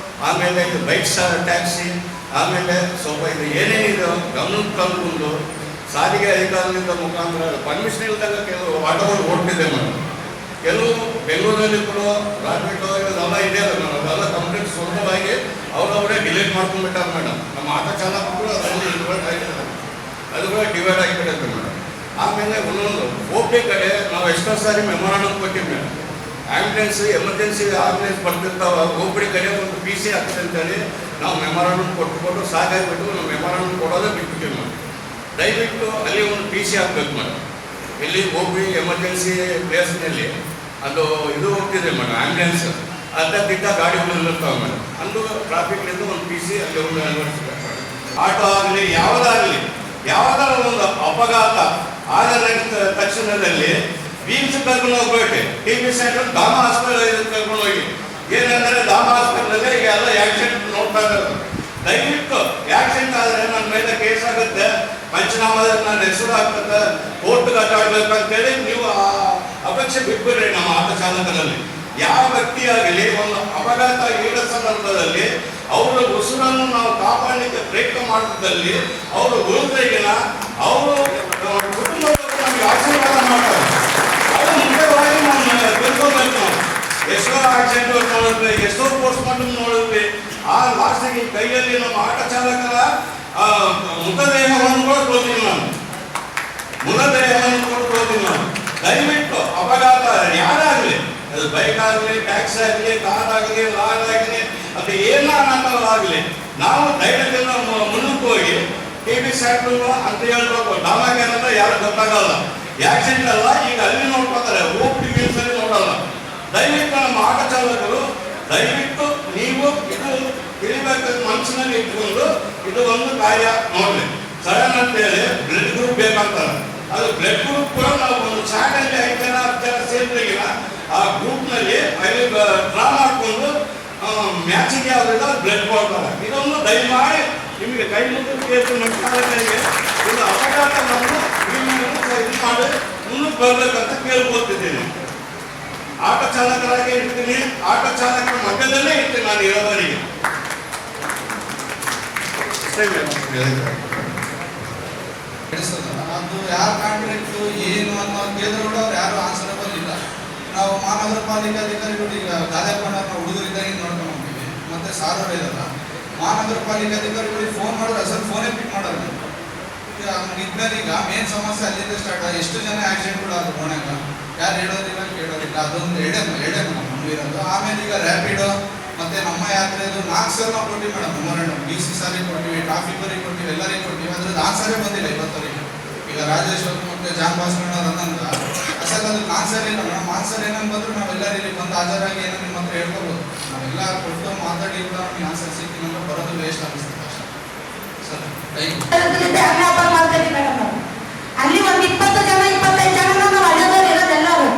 Speaker 5: ಆಮೇಲೆ ಇದು ಬೈಕ್ ಟ್ಯಾಕ್ಸಿ, ಆಮೇಲೆ ಸ್ವಲ್ಪ ಇದು ಏನೇನಿದೆ ಗಮನಕ್ಕೆ ತಂದುಕೊಂಡು ಸಾರಿಗೆ ಅಧಿಕಾರಿಗಳಿಂದ ಮುಖಾಂತರ ಪರ್ಮಿಷನ್ ಇಲ್ದಾಗ ಕೆಲವು ಆಟೋಗಳು ಓಡ್ತಿದೆ ಮೇಡಮ್. ಕೆಲವು ಬೆಂಗಳೂರಲ್ಲಿ ಕೂಡ ರಾಪಿಡೋ ಇದೆಲ್ಲ ಇದೆ ಮೇಡಮ್. ಅದೆಲ್ಲ ಕಂಪ್ಲೀಟ್ ಸುಲಭವಾಗಿ ಅವರವರೇ ಡಿಲೀಟ್ ಮಾಡ್ಕೊಂಡ್ಬಿಟ್ಟಾರೆ ಮೇಡಮ್. ನಮ್ಮ ಆಟೋ ಚಾಲಕರು ಅದರಲ್ಲಿ ಇನ್ವಾಲ್ವ್ ಆಗಿದ್ದಾರೆ, ಅದು ಕೂಡ ಡಿವೈಡ್ ಆಗಿಬಿಡುತ್ತೆ ಮೇಡಮ್. ಆಮೇಲೆ ಒಂದೊಂದು ಓಪಿ ಕಡೆ ನಾವು ಎಷ್ಟೋ ಸಾರಿ ಮೆಮೊರಾಂಡಮ್ ಕೊಟ್ಟಿವಿ ಮೇಡಮ್. ಆ್ಯಂಬುಲೆನ್ಸ್ ಎಮರ್ಜೆನ್ಸಿ ಆಂಬುಲೆನ್ಸ್ ಬರ್ತಿರ್ತಾವ, ಒಬ್ಬಡಿ ಕಡೆ ಒಂದು ಪಿ ಸಿ ಆಗ್ತದೆ ಅಂತೇಳಿ ನಾವು ಮೆಮೊರಾಂಡಮ್ ಕೊಟ್ಟು ಸಾಕಾಗಿಬಿಟ್ಟು ನಾವು ಮೆಮೊರಾಂಡಮ್ ಕೊಡೋದೇ ಬಿಟ್ಬಿಟ್ಟಿವಿ ಮೇಡಮ್. ದಯವಿಟ್ಟು ಅಲ್ಲಿ ಒಂದು ಪಿ ಸಿ ಹಾಕ್ಬೇಕು ಮೇಡಮ್. ಇಲ್ಲಿ ಒಬ್ಬಡಿ ಎಮರ್ಜೆನ್ಸಿ ಪ್ಲೇಸ್ನಲ್ಲಿ ಅದು ಇದು ಹೋಗ್ತಿದೆ ಮೇಡಮ್, ಆ್ಯಂಬುಲೆನ್ಸ್ ಅರ್ಧಕ್ಕಿಂತ ಗಾಡಿಗಳು ಇರ್ತಾವೆ ಮೇಡಮ್. ಅಂದು ಟ್ರಾಫಿಕ್ನಿಂದ ಒಂದು ಪಿ ಸಿ ಅಲ್ಲಿ ಒಂದು ಅಳವಡಿಸ್ಬೇಕು ಮೇಡಮ್. ಆಟೋ ಆಗಲಿ ಯಾವುದಾರ ಒಂದು ಅಪಘಾತ ಆಗದ ತಕ್ಷಣದಲ್ಲಿ ಬೀಮ್ಸ್ ಕರ್ಕೊಂಡು ಹೋಗ್ಬೇಕು. ಟಿ ಬಿ ಸೆಂಟರ್ ಧಾಮ ಹಾಸ್ಪಿಟಲ್ ಕರ್ಕೊಂಡು ಹೋಗಿ. ಏನಂದರೆ ಧಾಮ ಹಾಸ್ಪಿಟಲಲ್ಲಿ ಈಗ ಎಲ್ಲ ಆಕ್ಸಿಡೆಂಟ್ ನೋಡ್ತಾ ಇರೋದು. ದಯವಿಟ್ಟು ಆಕ್ಸಿಡೆಂಟ್ ಆದರೆ ನನ್ನ ಮೇಲೆ ಕೇಸ್ ಆಗುತ್ತೆ, ಪಂಚನಾಮದಲ್ಲಿ ನನ್ನ ಹೆಸರು ಆಗ್ತದೆ, ಕೋರ್ಟ್ಗೆ ಅಡ್ಡಾಡ್ಬೇಕಂತೇಳಿ ನೀವು ಅಪೇಕ್ಷೆ ಬಿಟ್ಬಿಡ್ರಿ. ನಮ್ಮ ಆಟೋ ಚಾಲಕರಲ್ಲಿ ಯಾವ ವ್ಯಕ್ತಿಯಾಗಲಿ ಒಂದು ಅಪಘಾತ ಈಡೋ ಸಂದರ್ಭದಲ್ಲಿ ಅವರ ಉಸಿರನ್ನು ನಾವು ಕಾಪಾಡಲಿಕ್ಕೆ ಪ್ರಯತ್ನ ಮಾಡಿದಲ್ಲಿ ಅವರು ಉಳಿದ್ರೆಗಿನ ಅವರು ಕುಟುಂಬದವರು ನಮಗೆ ಆಶೀರ್ವಾದ ಮಾಡ್ತಾರೆ. ಅದು ಮುಖ್ಯವಾಗಿ ನಾವು ತಿಳ್ಕೊಬೇಕು. ನಾವು ಎಷ್ಟೋ ಆಕ್ಸಿಡೆಂಟ್ ನೋಡಿದ್ವಿ, ಎಷ್ಟೋ ಪೋಸ್ಟ್ ಮಾರ್ಟಮ್ ನೋಡಿದ್ವಿ. ಆ ಲಾಸ್ಟಿಗೆ ಕೈಯಲ್ಲಿ ನಮ್ಮ ಆಟೋ ಚಾಲಕರ ಮೃತದೇಹವನ್ನು ಕೂಡ ತೋರಿಸಿದ್ವಿ ನಾನು. ದಯವಿಟ್ಟು ಅಪಘಾತ ಯಾರಾಗಲಿ, ಅದು ಬೈಕ್ ಆಗಲಿ, ಟ್ಯಾಕ್ಸಿ ಆಗಲಿ, ಕಾರ್ ಆಗಲಿ, ಲಾರಿ ಆಗಲಿ, ಅದು ಏನಾಗಲಿ ನಾವು ಧೈರ್ಯದಿಂದ ಮುಂದಕ್ಕೆ ಹೋಗಿ ಟಿ ಬಿ ಸೆಂಟರ್ ಅಂತ ಹೇಳ್ಬೇಕು. ಡಾಮಾಗೆ ಅಂತ ಯಾರು ಗೊತ್ತಾಗಲ್ಲ, ಆಕ್ಸಿಡೆಂಟ್ ಅಲ್ಲ ಈಗ ಅಲ್ಲಿ ನೋಡ್ಕೊತಾರೆ, ಓಪಿ ವೀಲ್ಸಲ್ಲಿ ನೋಡಲ್ಲ. ದಯವಿಟ್ಟು ನಮ್ಮ ಆಟೋ ಚಾಲಕರು ದಯವಿಟ್ಟು ನೀವು ಇದು ತಿಳಿಬೇಕಾದ ಮನಸ್ಸಿನಲ್ಲಿ ಇಟ್ಕೊಂಡು ಇದು ಒಂದು ಕಾರ್ಯ ನೋಡ್ಲಿ. ಸಡನ್ ಅಂತೇಳಿ ಬ್ಲಡ್ ಗ್ರೂಪ್ ಬೇಕಂತಾರೆ. ಅದು ಬ್ಲಡ್ ಗ್ರೂಪ್ ಕೂಡ ನಾವು ಒಂದು ಚಾಟಲ್ಲಿ 5 ಜನ 10 ಜನ ಸೇರಿದಾಗಿನ ಆ ಗ್ರೂಪ್ನಲ್ಲಿ ಅಲ್ಲಿ ಡ್ರಾ ಮಾಡಿಕೊಂಡು ಮ್ಯಾಚಿಗೆ ಯಾವ್ದ್ರಿಂದ ಬ್ಲಡ್ ಕೊಡ್ತಾರೆ. ಇದೊಂದು ದಯಮಾಡಿ ನಿಮಗೆ ಕೈ ಮುಗಿದು ಕೇಳ್ತು ನಮ್ಮ ಚಾಲಕರಿಗೆ ಇದು ಅಪಘಾತ ಬಂದು ಇದು ಮಾಡಿ ಮುಂದಕ್ಕೆ ಬರ್ಬೇಕಂತ ಕೇಳ್ಕೊಳ್ತಿದ್ದೀನಿ. ಆಟೋ ಚಾಲಕರಾಗಿ ಇರ್ತೀನಿ, ಆಟೋ ಚಾಲಕರ ಮಧ್ಯದಲ್ಲೇ ಇರ್ತೀನಿ ನಾನು ಇರೋವರಿಗೆ.
Speaker 3: ಅದು ಯಾರು ಕಾಂಟ್ರಾಕ್ಟ್ ಏನು ಅನ್ನೋ ಕೇಳಿದ್ರು ಕೂಡ ಅವ್ರು ಯಾರು ಆನ್ಸರಬಲ್ ಇಲ್ಲ. ನಾವು ಮಹಾನಗರ ಪಾಲಿಕೆ ಅಧಿಕಾರಿಗಳು ಈಗ ಗಾದೆಕೊಂಡ ಹುಡುಗರಿದ್ದಾಗ ನೋಡ್ಕೊಂಡು ಹೋಗ್ತೀವಿ, ಮತ್ತೆ ಸಾರೋರು ಇರಲ್ಲ. ಮಹಾನಗರ ಪಾಲಿಕೆ ಅಧಿಕಾರಿಗಳಿಗೆ ಫೋನ್ ಮಾಡಿದ್ರೆ ಅಸಲು ಫೋನೇ ಪಿಕ್ ಮಾಡೋದು. ಇದ್ಮೇಲೆ ಈಗ ಮೇನ್ ಸಮಸ್ಯೆ ಅಲ್ಲಿಂದ ಸ್ಟಾರ್ಟ್. ಎಷ್ಟು ಜನ ಆಕ್ಸಿಡೆಂಟ್ಗಳು ಅದು ಓಣ್ಯಾಗ ಯಾರು ಹೇಳೋದಿಲ್ಲ ಕೇಳೋದಿಲ್ಲ. ಅದೊಂದು ಎಡೆ ನಮ್ಮಿರೋದು. ಆಮೇಲೆ ಈಗ ರ್ಯಾಪಿಡೋ ಮತ್ತೆ ನಮ್ಮ ಯಾತ್ರೆ ಇದು 4 ಸಲ ನಾವು ಕೊಟ್ಟಿವಿ ಮೇಡಮ್. ಮೆಮೊರಾಂಡಮ್ ಡಿ ಸಿ ಸಾರಿಗೆ ಕೊಟ್ಟಿವಿ, ಟ್ರಾಫಿಕ್ ಅವರಿಗೆ ಕೊಟ್ಟಿವಿ, ಎಲ್ಲರಿಗೆ ಕೊಟ್ಟಿವಿ. ಅದ್ರದ್ದು ಆನ್ಸರೇ ಬಂದಿಲ್ಲ ಇವತ್ತವರಿಗೆ. ಈಗ ರಾಜೇಶ್ವರ್ ಮತ್ತೆ ಜಾನ್ ಭಾಸ್ಕರ್ ಅನ್ನಂತ ಅಸಲು ಅದು ಆನ್ಸರ್ ಇಲ್ಲ ಮೇಡಮ್. ಆನ್ಸರ್ ಏನಂತ ಬಂದ್ರು ನಾವೆಲ್ಲರೂ ಇಲ್ಲಿ ಬಂದು ಹಾಜರಾಗಿ ಏನೋ ನಿಮ್ಮ ಹತ್ರ ಹೇಳ್ಕೋಬೋದು. ನಾವೆಲ್ಲ ಕೊಟ್ಟು ಮಾತಾಡಿ ಕೂಡ ನಮಗೆ ಆನ್ಸರ್ ಸಿಕ್ಕಿಲ್ಲ ಅಂದ್ರೆ ಬರೋದು ವೇಸ್ಟ್ ಅನಿಸುತ್ತೆ ಅಷ್ಟೇ. ಸರ್
Speaker 6: ಅಲ್ಲಿ ಒಂದು 20 ಜನ 25 ಜನ ನಾವು ಹಳ್ಳಿಯವರು ಇರೋದೆಲ್ಲರೂ.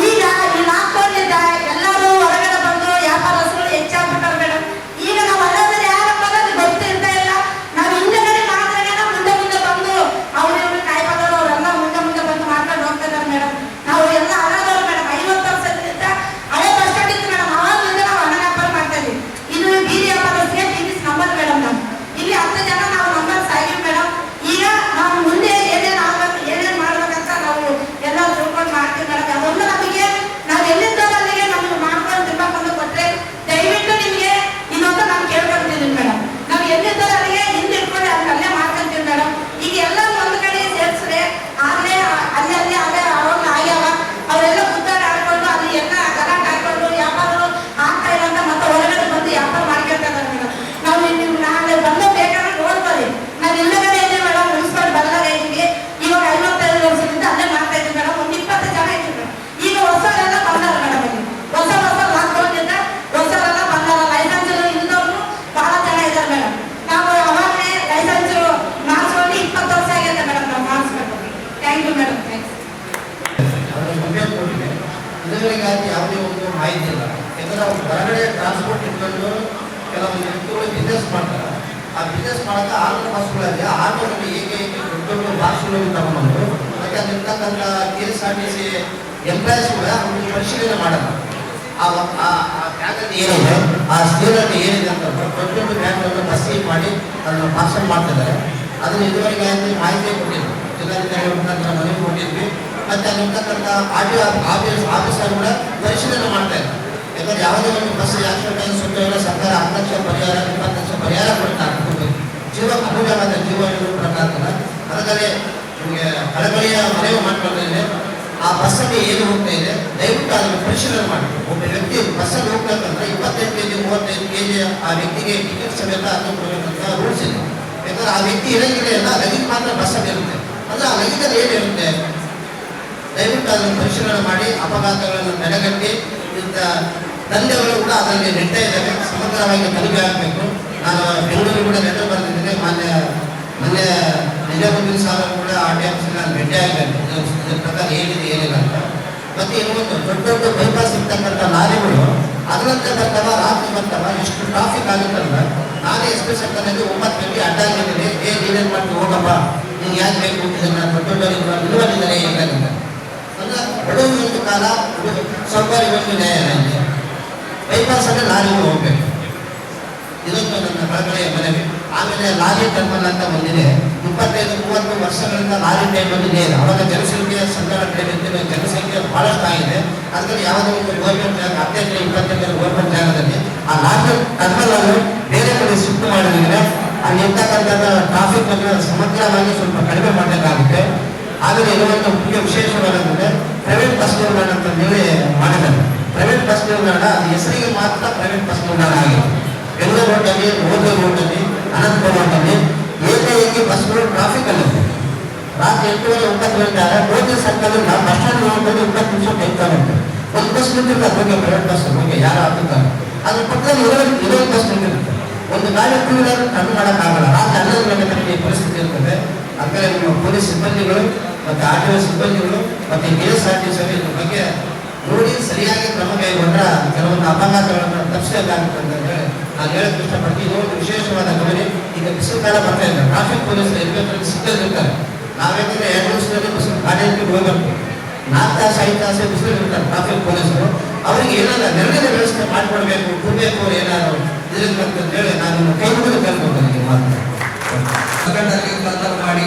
Speaker 6: ಈಗ ಈ ಲಾಕ್ಡೌನ್ನಿಂದ ಎಲ್ಲರೂ ಹೊರಗಡೆ ಬಂದು ವ್ಯಾಪಾರಸ್ಥರು ಹೆಚ್ಚಾಗ್ಬಿಟ್ಟಾರೆ ಮೇಡಮ್. ಈಗ ನಾವು ಹಳ್ಳಿಯವರು ಯಾರಪ್ಪ ಅನ್ನೋದು ಗೊತ್ತಿರ್ತಾ ಇಲ್ಲ. ನಾವು ಹಿಂದೆಗಡೆ ಮಾಡಿದಾಗ ಮುಂದೆ ಬಂದು ಅವ್ರು ಕಾಯ್ಪದವರು ಅವರೆಲ್ಲ ಮುಂದೆ ಬಂದು ಮಾಡ್ಕೊಂಡು ಹೋಗ್ತಾ ಇದ್ದಾರೆ ಮೇಡಮ್. ನಾವು ಎಲ್ಲ ಹಳದವರು ಮೇಡಮ್. 50 ವರ್ಷದಿಂದ ಹಳೆ ಬಸ್ ಸ್ಟ್ಯಾಂಡ್ ಇತ್ತು ಮೇಡಮ್. ಅವಾಗಿಂದ ನಾವು ಹಣ ವ್ಯಾಪಾರ ಮಾಡ್ತಾ ಇದ್ವಿ. ಇದು ಬೀದಿ ವ್ಯಾಪಾರಸ್ಥರಿಗೆ ಟಿವಿಸ್ ನಂಬರ್ ಮೇಡಮ್. ನಾವು ಇಲ್ಲಿ 10 ಜನ ನಾವು ನಂಬರ್ ಸಾಗಿವಿ ಮೇಡಮ್. ಈಗ ನಾವು ಮುಂದೆ ಏನೇನು ಮಾಡ್ಬೇಕಂತ ನಾವು ಎಲ್ಲ ತಿಳ್ಕೊಂಡು ಮಾಡ್ತೀವಿ ಮೇಡಮ್. ಅದೊಂದು ನಮಗೆ ನಾವು ಎಲ್ಲಿದ್ದಾರ ಅಲ್ಲಿಗೆ ನಮಗೆ ಮಾಡ್ಕೊಂಡು ತಿರ್ಬೇಕಂತ ಕೊಟ್ಟರೆ ದಯವಿಟ್ಟು ನಿಮಗೆ ಇನ್ನೊಂದು ನಾನು ಕೇಳ್ಕೊಳ್ತೀನಿ ಮೇಡಮ್. ನಾವು ಎಲ್ಲಿದ್ದಾರ ಅಲ್ಲಿಗೆ ಹಿಂದೆ ಇಟ್ಕೊಂಡು ಅಲ್ಲೇ ಮಾಡ್ಕೊಂತೀವಿ ಮೇಡಮ್. ಈಗ ಎಲ್ಲ ಒಂದು ಕಡೆ ಸೇರಿಸ್ರೆ ಆಗಲೇ ಅಲ್ಲಿ ಅಲ್ಲೇ ಅವಾಗ ಆಗ್ಯಾವ ಅವರೆಲ್ಲ ಗುದ್ದಾಡ ಆಡ್ಕೊಂಡು ಅಲ್ಲಿ ಎಲ್ಲ ಗಲಾಟೆ ಹಾಕೊಂಡು ವ್ಯಾಪಾರಗಳು ಆಗ್ತಾ ಇಲ್ಲ ಅಂತ ಮತ್ತೆ ಹೊರಗಡೆ ಬಂದು ವ್ಯಾಪಾರ ಮಾಡ್ಕೊಳ್ತಾ ಇದ್ದಾರೆ ಮೇಡಮ್. ನಾವು ನಾಳೆ ಬಂದು ಬೇಕಾದ್ರೆ ನೋಡ್ಬೋದು. ನಾವು ಹಿಂದಗಡೆ ಮೇಡಮ್ ಮುನ್ಸಿಪಲ್ ಬದಲಾಗ ಇದ್ದೀವಿ. ಇವಾಗ 55 ವರ್ಷದಿಂದ ಅಲ್ಲೇ ಮಾಡ್ತಾ ಇದ್ದೀವಿ ಮೇಡಮ್. ಒಂದು 20 ಜನ ಇದ್ದೀವಿ ಮೇಡಮ್. ಈಗ ಹೊಸರೆಲ್ಲ ಬಂದಾರ ಮೇಡಮ್. ಅಲ್ಲಿ ಹೊಸ ಲಾಕ್ಡೌನ್ನಿಂದ ಹೊಸರೆಲ್ಲ ಬಂದಾರ. ಲೈಸೆನ್ಸ್ ಇಲ್ಲದವ್ರು ಬಹಳ ಜನ ಇದ್ದಾರೆ ಮೇಡಮ್. ನಾವು ಅವಾಗಲೇ ಲೈಸೆನ್ಸ್ ಮಾಡಿಸ್ಕೊಂಡು 20 ವರ್ಷ ಆಗಿದೆ ಮೇಡಮ್. ನಾವು ಮಾಡಿಸ್ಬೇಕು. Thank you madam. ಥ್ಯಾಂಕ್ಸ್.
Speaker 7: ಇದುವರೆಗಾಗಿ ಯಾವುದೇ ಒಂದು ಮಾಹಿತಿ ಇಲ್ಲ. ಯಾಕಂದ್ರೆ ಅವ್ರು ಹೊರಗಡೆ ಟ್ರಾನ್ಸ್ಪೋರ್ಟ್ ಇಟ್ಕೊಂಡು ಕೆಲವೊಂದು ವ್ಯಕ್ತಿಗಳು ಬಿಸ್ನೆಸ್ ಮಾಡ್ತಾರೆ. ಆ ಬಿಸ್ನೆಸ್ ಮಾಡೋಕೆ ಆರ್ಡರ್ ಬಸ್ಗಳಲ್ಲಿ ಆಟೋದಲ್ಲಿ ಹೇಗೆ ದೊಡ್ಡ ದೊಡ್ಡ ಬಾಕ್ಸ್ಗಳಲ್ಲಿ ತಗೊಂಡು ಮತ್ತೆ ಅಲ್ಲಿರ್ತಕ್ಕಂಥ KSRTC ಎಂಪ್ಲಾಯೀಸ್ ಕೂಡ ಒಂದು ಪರಿಶೀಲನೆ ಮಾಡಲ್ಲ. ಆ ಬ್ಯಾಗಲ್ಲಿ ಏನಿದೆ, ಆ ಸ್ಟೀರಲ್ಲಿ ಏನಿದೆ ಅಂತ ದೊಡ್ಡ ದೊಡ್ಡ ಬ್ಯಾಗ್ಗಳನ್ನು ಬಸ್ಸಿಗೆ ಮಾಡಿ ಅದನ್ನು ಪಾರ್ಸಲ್ ಮಾಡ್ತಿದ್ದಾರೆ. ಅದನ್ನು ಇದುವರೆಗೆ ಮಾಹಿತಿ ಕೊಟ್ಟಿದ್ವಿ, ಜಿಲ್ಲಾಧಿಕಾರಿ ಮುಖಾಂತರ ಮನವಿ ಕೊಟ್ಟಿದ್ವಿ. ಮತ್ತೆ ಅಲ್ಲಿರ್ತಕ್ಕಂಥ ಆಫೀಸರ್ ಕೂಡ ಪರಿಶೀಲನೆ ಮಾಡ್ತಾ ಇದ್ದಾರೆ. ಯಾಕಂದ್ರೆ ಯಾವುದೇ ಒಂದು ಬಸ್ ಆಕ್ಸಿಡೆಂಟ್ ಸುತ್ತೋಲ್ಲ ಸರ್ಕಾರ 10 ಲಕ್ಷ ಪರಿಹಾರ 20 ಲಕ್ಷ ಪರಿಹಾರ ಕೊಡ್ತಾರೆ. ಜೀವ ಅಮೂಲ್ಯವಾದ ಜೀವ ಇರುವ ಪ್ರಕಾರ ಅದರಲ್ಲಿ ನಿಮಗೆ ಕಳಕಳಿಯ ಮನವಿ ಮಾಡ್ಕೊಂಡಿದ್ದೇನೆ. ಆ ಬಸ್ಸಲ್ಲಿ ಏನು ಹೋಗ್ತಾ ಇದೆ ದಯವಿಟ್ಟು ಅದನ್ನು ಪರಿಶೀಲನೆ ಮಾಡಿ. ಒಬ್ಬ ವ್ಯಕ್ತಿ ಬಸ್ಸಲ್ಲಿ ಹೋಗ್ಬೇಕಂದ್ರೆ 25 kg 35 kg ಆ ವ್ಯಕ್ತಿಗೆ ಟಿಕೆಟ್ ಸಮೇತ ಅದು ಕೊಡಬೇಕಂತ ರೂಲ್ಸ್ ಇದೆ. ಯಾಕಂದ್ರೆ ಆ ವ್ಯಕ್ತಿ ಇರಂಗಿಲ್ಲ ಎಲ್ಲ ಲಗೇಜ್ ಮಾತ್ರ ಬಸ್ಸಲ್ಲಿ ಇರುತ್ತೆ. ಅಂದ್ರೆ ಆ ಲಗೇಜಲ್ಲಿ ಏನಿರುತ್ತೆ ದಯವಿಟ್ಟು ಅದನ್ನು ಪರಿಶೀಲನೆ ಮಾಡಿ ಅಪಘಾತಗಳನ್ನು ತಡೆಗಟ್ಟಿ ಇಂಥ ತಂದೆಗಳು ಕೂಡ ಅದರಲ್ಲಿ ನಿಡ್ತಾ ಇದ್ದಾರೆ. ಸಮಗ್ರವಾಗಿ ತನಿಖೆ ಆಗಬೇಕು. ನಾನು ಬೆಂಗಳೂರು ಕೂಡ ಲೆಟರ್ ಬರೆದಿದ್ದೇನೆ. ಮೊನ್ನೆ ನಿಜಾಮುದ್ದೀನ್ ಸಾಹೇಬ್ ಕೂಡ RTO ನಾನು ಭೇಟಿ ಆಗಬೇಕು ಇದ್ರ ಪ್ರಕಾರ ಏನಿದೆ ಏನಿಲ್ಲ ಅಂತ. ಮತ್ತೆ ಇನ್ನೊಂದು ದೊಡ್ಡ ದೊಡ್ಡ ಬೈಪಾಸ್ ಇರ್ತಕ್ಕಂಥ ಲಾರಿಗಳು ಅದರಂತೆ ಬರ್ತಾವ, ರಾತ್ರಿ ಬರ್ತಾವ, ಎಷ್ಟು ಟ್ರಾಫಿಕ್ ಆಗುತ್ತಲ್ಲ. ನಾನೇ SP ಸೆಕ್ಟರ್ನಲ್ಲಿ 9 ಗಂಟೆ ಅಡ್ಡ ಆಗಿದ್ದೀನಿ. ನೀನೇನು ಮಾಡ್ತೀವಿ ಹೋಗಪ್ಪ, ನೀನು ಯಾಕೆ ಬೇಕು ಇದನ್ನು ದೊಡ್ಡ ನಿಲ್ವಲ್ಲಿದ್ದಾರೆ ಏನಾಗಿಲ್ಲ ಅಂದ್ರೆ ಬಡವರು ಒಂದು ಕಾಲ ಸೌಕರ್ಯ ಒಂದು ನ್ಯಾಯಾಲಯ ಬೈಪಾಸಲ್ಲಿ ಲಾರಿಗಳು ಹೋಗ್ಬೇಕು. ಇದೊಂದು ನನ್ನ ಕಳಕಳಿಯ ಮನವಿ. ಆಮೇಲೆ ಲಾರಿ ಟರ್ಮಲ್ ಅಂತ ಬಂದಿದೆ. 25-30 ವರ್ಷಗಳಿಂದ ಲಾರಿ ಟೈಮ್ ಬಂದಿದೆ. ಅವಾಗ ಜನಸಂಖ್ಯೆಯ ಸಂಘಟನೆ ಜನಸಂಖ್ಯೆ ಬಹಳಷ್ಟು ಆಗಿದೆ. ಅದರಲ್ಲಿ ಯಾವುದೋ ಒಂದು ಗೌರ್ಮೆಂಟ್ ಜಾಗ 15-20 ಗೌರ್ಮೆಂಟ್ ಜಾಗದಲ್ಲಿ ಆ ಲಾರಿ ಟರ್ಮಲ್ ಅನ್ನು ಬೇರೆ ಕಡೆ ಶಿಫ್ಟ್ ಮಾಡಿದ್ರೆ ಅಲ್ಲಿ ಇರ್ತಕ್ಕಂಥ ಟ್ರಾಫಿಕ್ ಅನ್ನು ಸಮಗ್ರವಾಗಿ ಸ್ವಲ್ಪ ಕಡಿಮೆ ಮಾಡಬೇಕಾಗುತ್ತೆ. ಆಮೇಲೆ ಇನ್ನೊಂದು ಮುಖ್ಯ ವಿಶೇಷವಾದಂದ್ರೆ ಪ್ರೈವೇಟ್ ಬಸ್ ನಿಲ್ದಾಣ ಅಂತ ಹೇಳಿ ಮಾಡಿದ್ದಾರೆ. ಪ್ರೈವೇಟ್ ಬಸ್ ನಿಲ್ದಾಣ ಅದು ಹೆಸರಿಗೆ ಮಾತ್ರ ಪ್ರೈವೇಟ್ ಬಸ್ ನಿಲ್ದಾಣ ಆಗಿದೆ. ಬೆಂಗಳೂರು ರೋಡಲ್ಲಿ, ಓದೂರು ರೋಡಲ್ಲಿ, ಅನಂತಪುರ ರೋಡಲ್ಲಿ ಏಕಾಏಕಿ ಬಸ್ಗಳು ಟ್ರಾಫಿಕ್ ಅಲ್ಲಿ ರಾತ್ರಿ 8:30-9 ಗಂಟೆ ಆದರೆ ಓದಿ ಸರ್ಕಲ್ ಬಸ್ ಸ್ಟ್ಯಾಂಡ್ ನೋಡ್ಕೊಂಡು 20 ನಿಮಿಷ ಕೈತಾಗುತ್ತೆ. ಒಂದು ಬಸ್ ನಿಂತಿರುತ್ತೆ ಹೋಗಿ ಪ್ರೈವೇಟ್ ಬಸ್ ಹೋಗಿ ಯಾರು ಹಾಕುತ್ತಾರೆ. ಅದ್ರ ಪಕ್ಕದಲ್ಲಿ ಇನ್ನೊಂದು ಬಸ್ ನಿಂತಿರುತ್ತೆ. ಒಂದು ಗಾಡಿ ಟೂವೀಲರ್ ಟರ್ನ್ ಮಾಡೋಕ್ಕಾಗಲ್ಲ. ರಾತ್ರಿ 11 ಗಂಟೆ ತನಕ ಈ ಪರಿಸ್ಥಿತಿ ಇರ್ತದೆ. ಅಂದರೆ ನಿಮ್ಮ ಪೊಲೀಸ್ ಸಿಬ್ಬಂದಿಗಳು ಮತ್ತು RTO ಸಿಬ್ಬಂದಿಗಳು ಮತ್ತು KSRTC ಇದ್ರ ಬಗ್ಗೆ ನೋಡಿ ಸರಿಯಾಗಿ ಕ್ರಮ ಕೈಗೊಂಡ್ರೆ ಕೆಲವೊಂದು ಅಪಘಾತಗಳನ್ನು ತಪ್ಪಿಸಬೇಕಾಗುತ್ತೆ ಅಂತಂದ್ರೆ ನಾನು ಹೇಳಕ್ಕೆ ಇಷ್ಟಪಡ್ತೀನಿ. ಇದೊಂದು ವಿಶೇಷವಾದ ಗಮನ. ಈಗ ಬಿಸಿಲು ಕಾಲ ಬರ್ತಾ ಇದೆ, ಟ್ರಾಫಿಕ್ ಪೊಲೀಸರು ಇರ್ಬೇಕಾದ್ರೆ ಸಿಕ್ಕದಿರ್ತಾರೆ. ನಾವೇಕಂದ್ರೆ 2 ದಿವಸದಲ್ಲಿ ಬಿಸಿಲು ಗಾಡಿ ಹೋಗಬೇಕು. 4 ತಾಸು 5 ತಾಸು ಬಿಸಿಲು ಇರ್ತಾರೆ ಟ್ರಾಫಿಕ್ ಪೊಲೀಸರು. ಅವರಿಗೆ ಏನಾದ್ರು ನೆರಳಿನ ವ್ಯವಸ್ಥೆ ಮಾಡಿಕೊಡ್ಬೇಕು, ಕೊಡಬೇಕು ಏನಾದ್ರು ಇದರಿಂದ ಅಂತ ಹೇಳಿ ನಾನು ಕೈ ಮುಗಿದು ಕೇಳ್ಕೊಳ್ತೀನಿ. ಮಾತು
Speaker 8: ಮಾಡಿ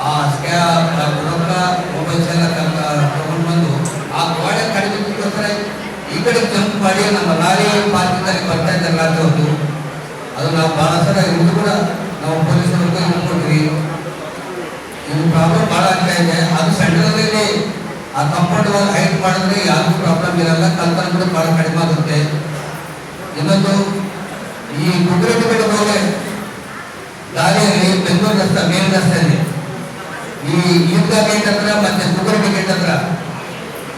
Speaker 8: ಆ ರೊಕ್ಕ ಮೊಬೈಲ್ಸ್ ಎಲ್ಲ ತಗೊಂಡು ಬಂದು ಆ ಗೋಡೆ ಕಡಿಮೆಗೋಸ್ಕರ ಈ ಕಡೆ ಜಂಪ್ ಮಾಡಿ ನಮ್ಮ ಲಾರಿ ಪಾರ್ಕಿಂಗಲ್ಲಿ ಬರ್ತಾ ಇದ್ದಾರೆ ರಾತ್ರಿ ಹೊತ್ತು. ಅದು ನಾವು ಭಾಳ ಸಲ ಇದು ಕೂಡ ನಾವು ಪೊಲೀಸರಿಗೆ ಹೇಳ್ಕೊಟ್ವಿ. ಇದು ಪ್ರಾಬ್ಲಮ್ ಭಾಳ ಆಗ್ತಾ ಇದೆ. ಅದು ಸೆಂಟ್ರಲಲ್ಲಿ ಆ ಕಂಪೌಂಡ್ ವಾಲ್ ಹೈಟ್ ಮಾಡಿದ್ರೆ ಯಾರಿಗೂ ಪ್ರಾಬ್ಲಮ್ ಇರಲ್ಲ. ಕಲ್ಪನೆ ಕೂಡ ಭಾಳ ಕಡಿಮೆ ಆಗುತ್ತೆ. ಇನ್ನೊಂದು ಈ ಗುಗ್ರೆಡ್ಡಿ ಕಡೆ ಹೋಗಿ ದಾರಿಯಲ್ಲಿ ಬೆಂಗಳೂರು ರಸ್ತೆ ಮೇನ್ ರಸ್ತೆಯಲ್ಲಿ ಈ ಈದ್ಗಾ ಗೇಟ್ ಹತ್ರ ಮತ್ತೆ ಗುಗ್ರೆಡ್ಡಿ ಗೇಟ್ ಹತ್ರ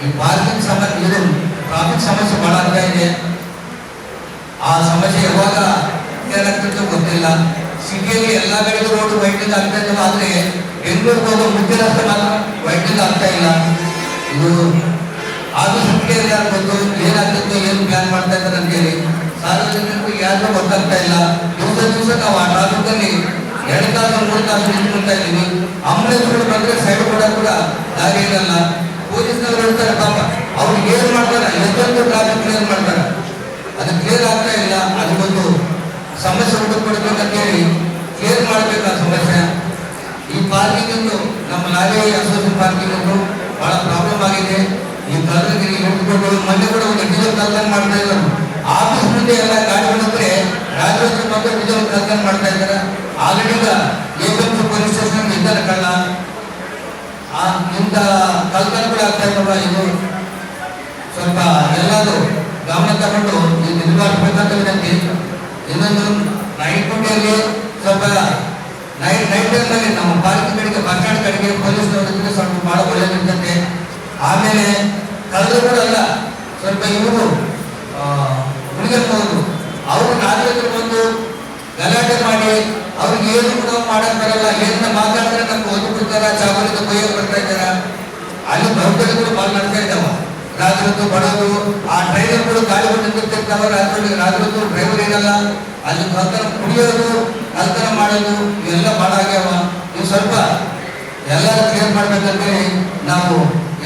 Speaker 8: ಈ ಪಾರ್ಕಿಂಗ್ ಸಮಸ್ಯೆ, ಇದು ಟ್ರಾಫಿಕ್ ಸಮಸ್ಯೆ ಬಹಳ ಆಗ್ತಾ ಇದೆ. ಆ ಸಮಸ್ಯೆ ಯಾವಾಗ ಏನಾಗ್ತಿತ್ತು ಗೊತ್ತಿಲ್ಲ. ಸಿಟಿಯಲ್ಲಿ ಎಲ್ಲ ಕಡೆಗೂ ರೋಡ್ ವೈಟಿಂಗ್ ಆಗ್ತಾ ಇದ್ದಾವೆ. ಆದರೆ ಬೆಂಗಳೂರಿಗೆ ಹೋಗೋ ಮುಖ್ಯ ರಸ್ತೆ ಮಾತ್ರ ವೈಟಿಂಗ್ ಆಗ್ತಾ ಇಲ್ಲ. ಇದು ಆದರೂ ಸಿಟಿಯಲ್ಲಿ ಆಗ್ಬೋದು ಏನಾಗ್ತಿತ್ತು, ಏನು ಪ್ಲಾನ್ ಮಾಡ್ತಾ ಇದ್ದಾರೆ ಅಂತೇಳಿ ಸಾರ್ವಜನಿಕರು ಯಾರಿಗೂ ಗೊತ್ತಾಗ್ತಾ ಇಲ್ಲ. ದಿವಸ ನಾವು ಆ ಟ್ರಾಫಿಕಲ್ಲಿ 2 ತಾಸು 3 ತಾಸು ನಿಂತ್ಕೊಳ್ತಾ ಇದ್ದೀವಿ. ಆಂಬುಲೆನ್ಸ್ಗಳು ಬಂದರೆ ಸೈಡ್ ಕೂಡ ದಾರಿ ಇರಲ್ಲ. ಪೊಲೀಸ್ನವರು ಹೇಳ್ತಾರೆ ಪಾಪ ಅವ್ರು ಏನು ಮಾಡ್ತಾರೆ, ಎಷ್ಟೊಂದು ಟ್ರಾಫಿಕ್ ಕ್ಲಿಯರ್ ಮಾಡ್ತಾರೆ. ಅದು ಕ್ಲಿಯರ್ ಆಗ್ತಾ ಇಲ್ಲ. ಅದಕ್ಕೊಂದು ಸಮಸ್ಯೆ ಹುಡುಕೊಡ್ಬೇಕಂತೇಳಿ ಕ್ಲಿಯರ್ ಮಾಡಬೇಕು ಆ ಸಮಸ್ಯೆ. ಈ ಪಾರ್ಕಿಂಗ್ ಒಂದು ನಮ್ಮ ಲಾರಿ ಅಸೋಸಿಯೇಷನ್ ಪಾರ್ಕಿಂಗ್ ಒಂದು ಬಹಳ ಪ್ರಾಬ್ಲಮ್ ಆಗಿದೆ. ಈ ಕಲಗಿರಿ ಹಿಡಿದುಕೊಂಡು ಮೊನ್ನೆ ಕೂಡ ಒಂದು ಡೀಸೆಲ್ ಕಲ್ಕನ್ ಮಾಡ್ತಾ ಇದ್ದಾರೆ. ಆಫೀಸ್ ಮುಂದೆ ಎಲ್ಲ ಗಾಡಿಗಳು ಬಂದರೆ ರಾಜ್ಯೋತ್ಸವ ಬಂದು ಡೀಸೆಲ್ ಕಲ್ಕನ್ ಮಾಡ್ತಾ ಇದ್ದಾರೆ. ಆಲ್ರೆಡಿ APMC ಪೊಲೀಸ್ ಸ್ಟೇಷನ್ ಇದ್ದಾರೆ ಕಳ್ಳ. ಇಂಥ ಕಲ್ಕನ್ ಕೂಡ ಆಗ್ತಾ ಇದ್ದಾವ. ಇದು ಸ್ವಲ್ಪ ಎಲ್ಲರೂ ಗಮನ ತಗೊಂಡು ಇದು ನಿಲ್ವಾಡ್ಬೇಕಂತ ವಿನಂತಿ. ಇನ್ನೊಂದು ನೈಟ್ ಡ್ಯೂಟಿಯಲ್ಲಿ ಸ್ವಲ್ಪ ನೈಟ್ ಟೈಮ್ನಲ್ಲಿ ನಮ್ಮ ಪಾರ್ಕಿಂಗ್ ಕಡೆಗೆ ಬಸ್ ಸ್ಟ್ಯಾಂಡ್ ಕಡೆಗೆ ಪೊಲೀಸ್ನವರಿಗೆ ಸ್ವಲ್ಪ ಭಾಳ ಒಳ್ಳೆಯದಿರ್ತಂತೆ. ಆಮೇಲೆ ಕಳೆದು ಕೂಡ ಅಲ್ಲ, ಸ್ವಲ್ಪ ಇವರು ಹುಡುಗರು ಅವರು ನಾಗರಿಕರು ಬಂದು ಗಲಾಟೆ ಮಾಡಿ ಅವ್ರಿಗೆ ಏನು ಕೂಡ ಮಾಡಕ್ ಬರಲ್ಲ. ಏನ ಮಾತಾಡಿದ್ರೆ ನಮ್ಗೆ ಓದಿ ಬಿಡ್ತಾರ, ಚಾವಲಿಗೆ ಕೊಯ್ಯಕ್ಕೆ ಬರ್ತಾ ಇದ್ದಾರ. ಅಲ್ಲಿ ದೌರ್ಜನ್ಯಗಳು ಭಾಳ ನಡ್ತಾ ಇದ್ದಾವ. ರಾತ್ರಿ ಬಡವರು ಆ ಡ್ರೈವರ್ಗಳು ಗಾಡಿ ನಿಂತಿರ್ತಾವ. ರಾತ್ರಿ ಡ್ರೈವರ್ ಇರಲ್ಲ. ಅಲ್ಲಿ ಕಲ್ತನ ಕುಡಿಯೋದು, ಕಲ್ತನ ಮಾಡೋದು ಇವೆಲ್ಲ ಭಾಳ ಆಗ್ಯಾವ. ಇವು ಸ್ವಲ್ಪ ಎಲ್ಲರೂ ಕ್ಲಿಯರ್ ಮಾಡ್ಬೇಕಂತೇಳಿ ನಾವು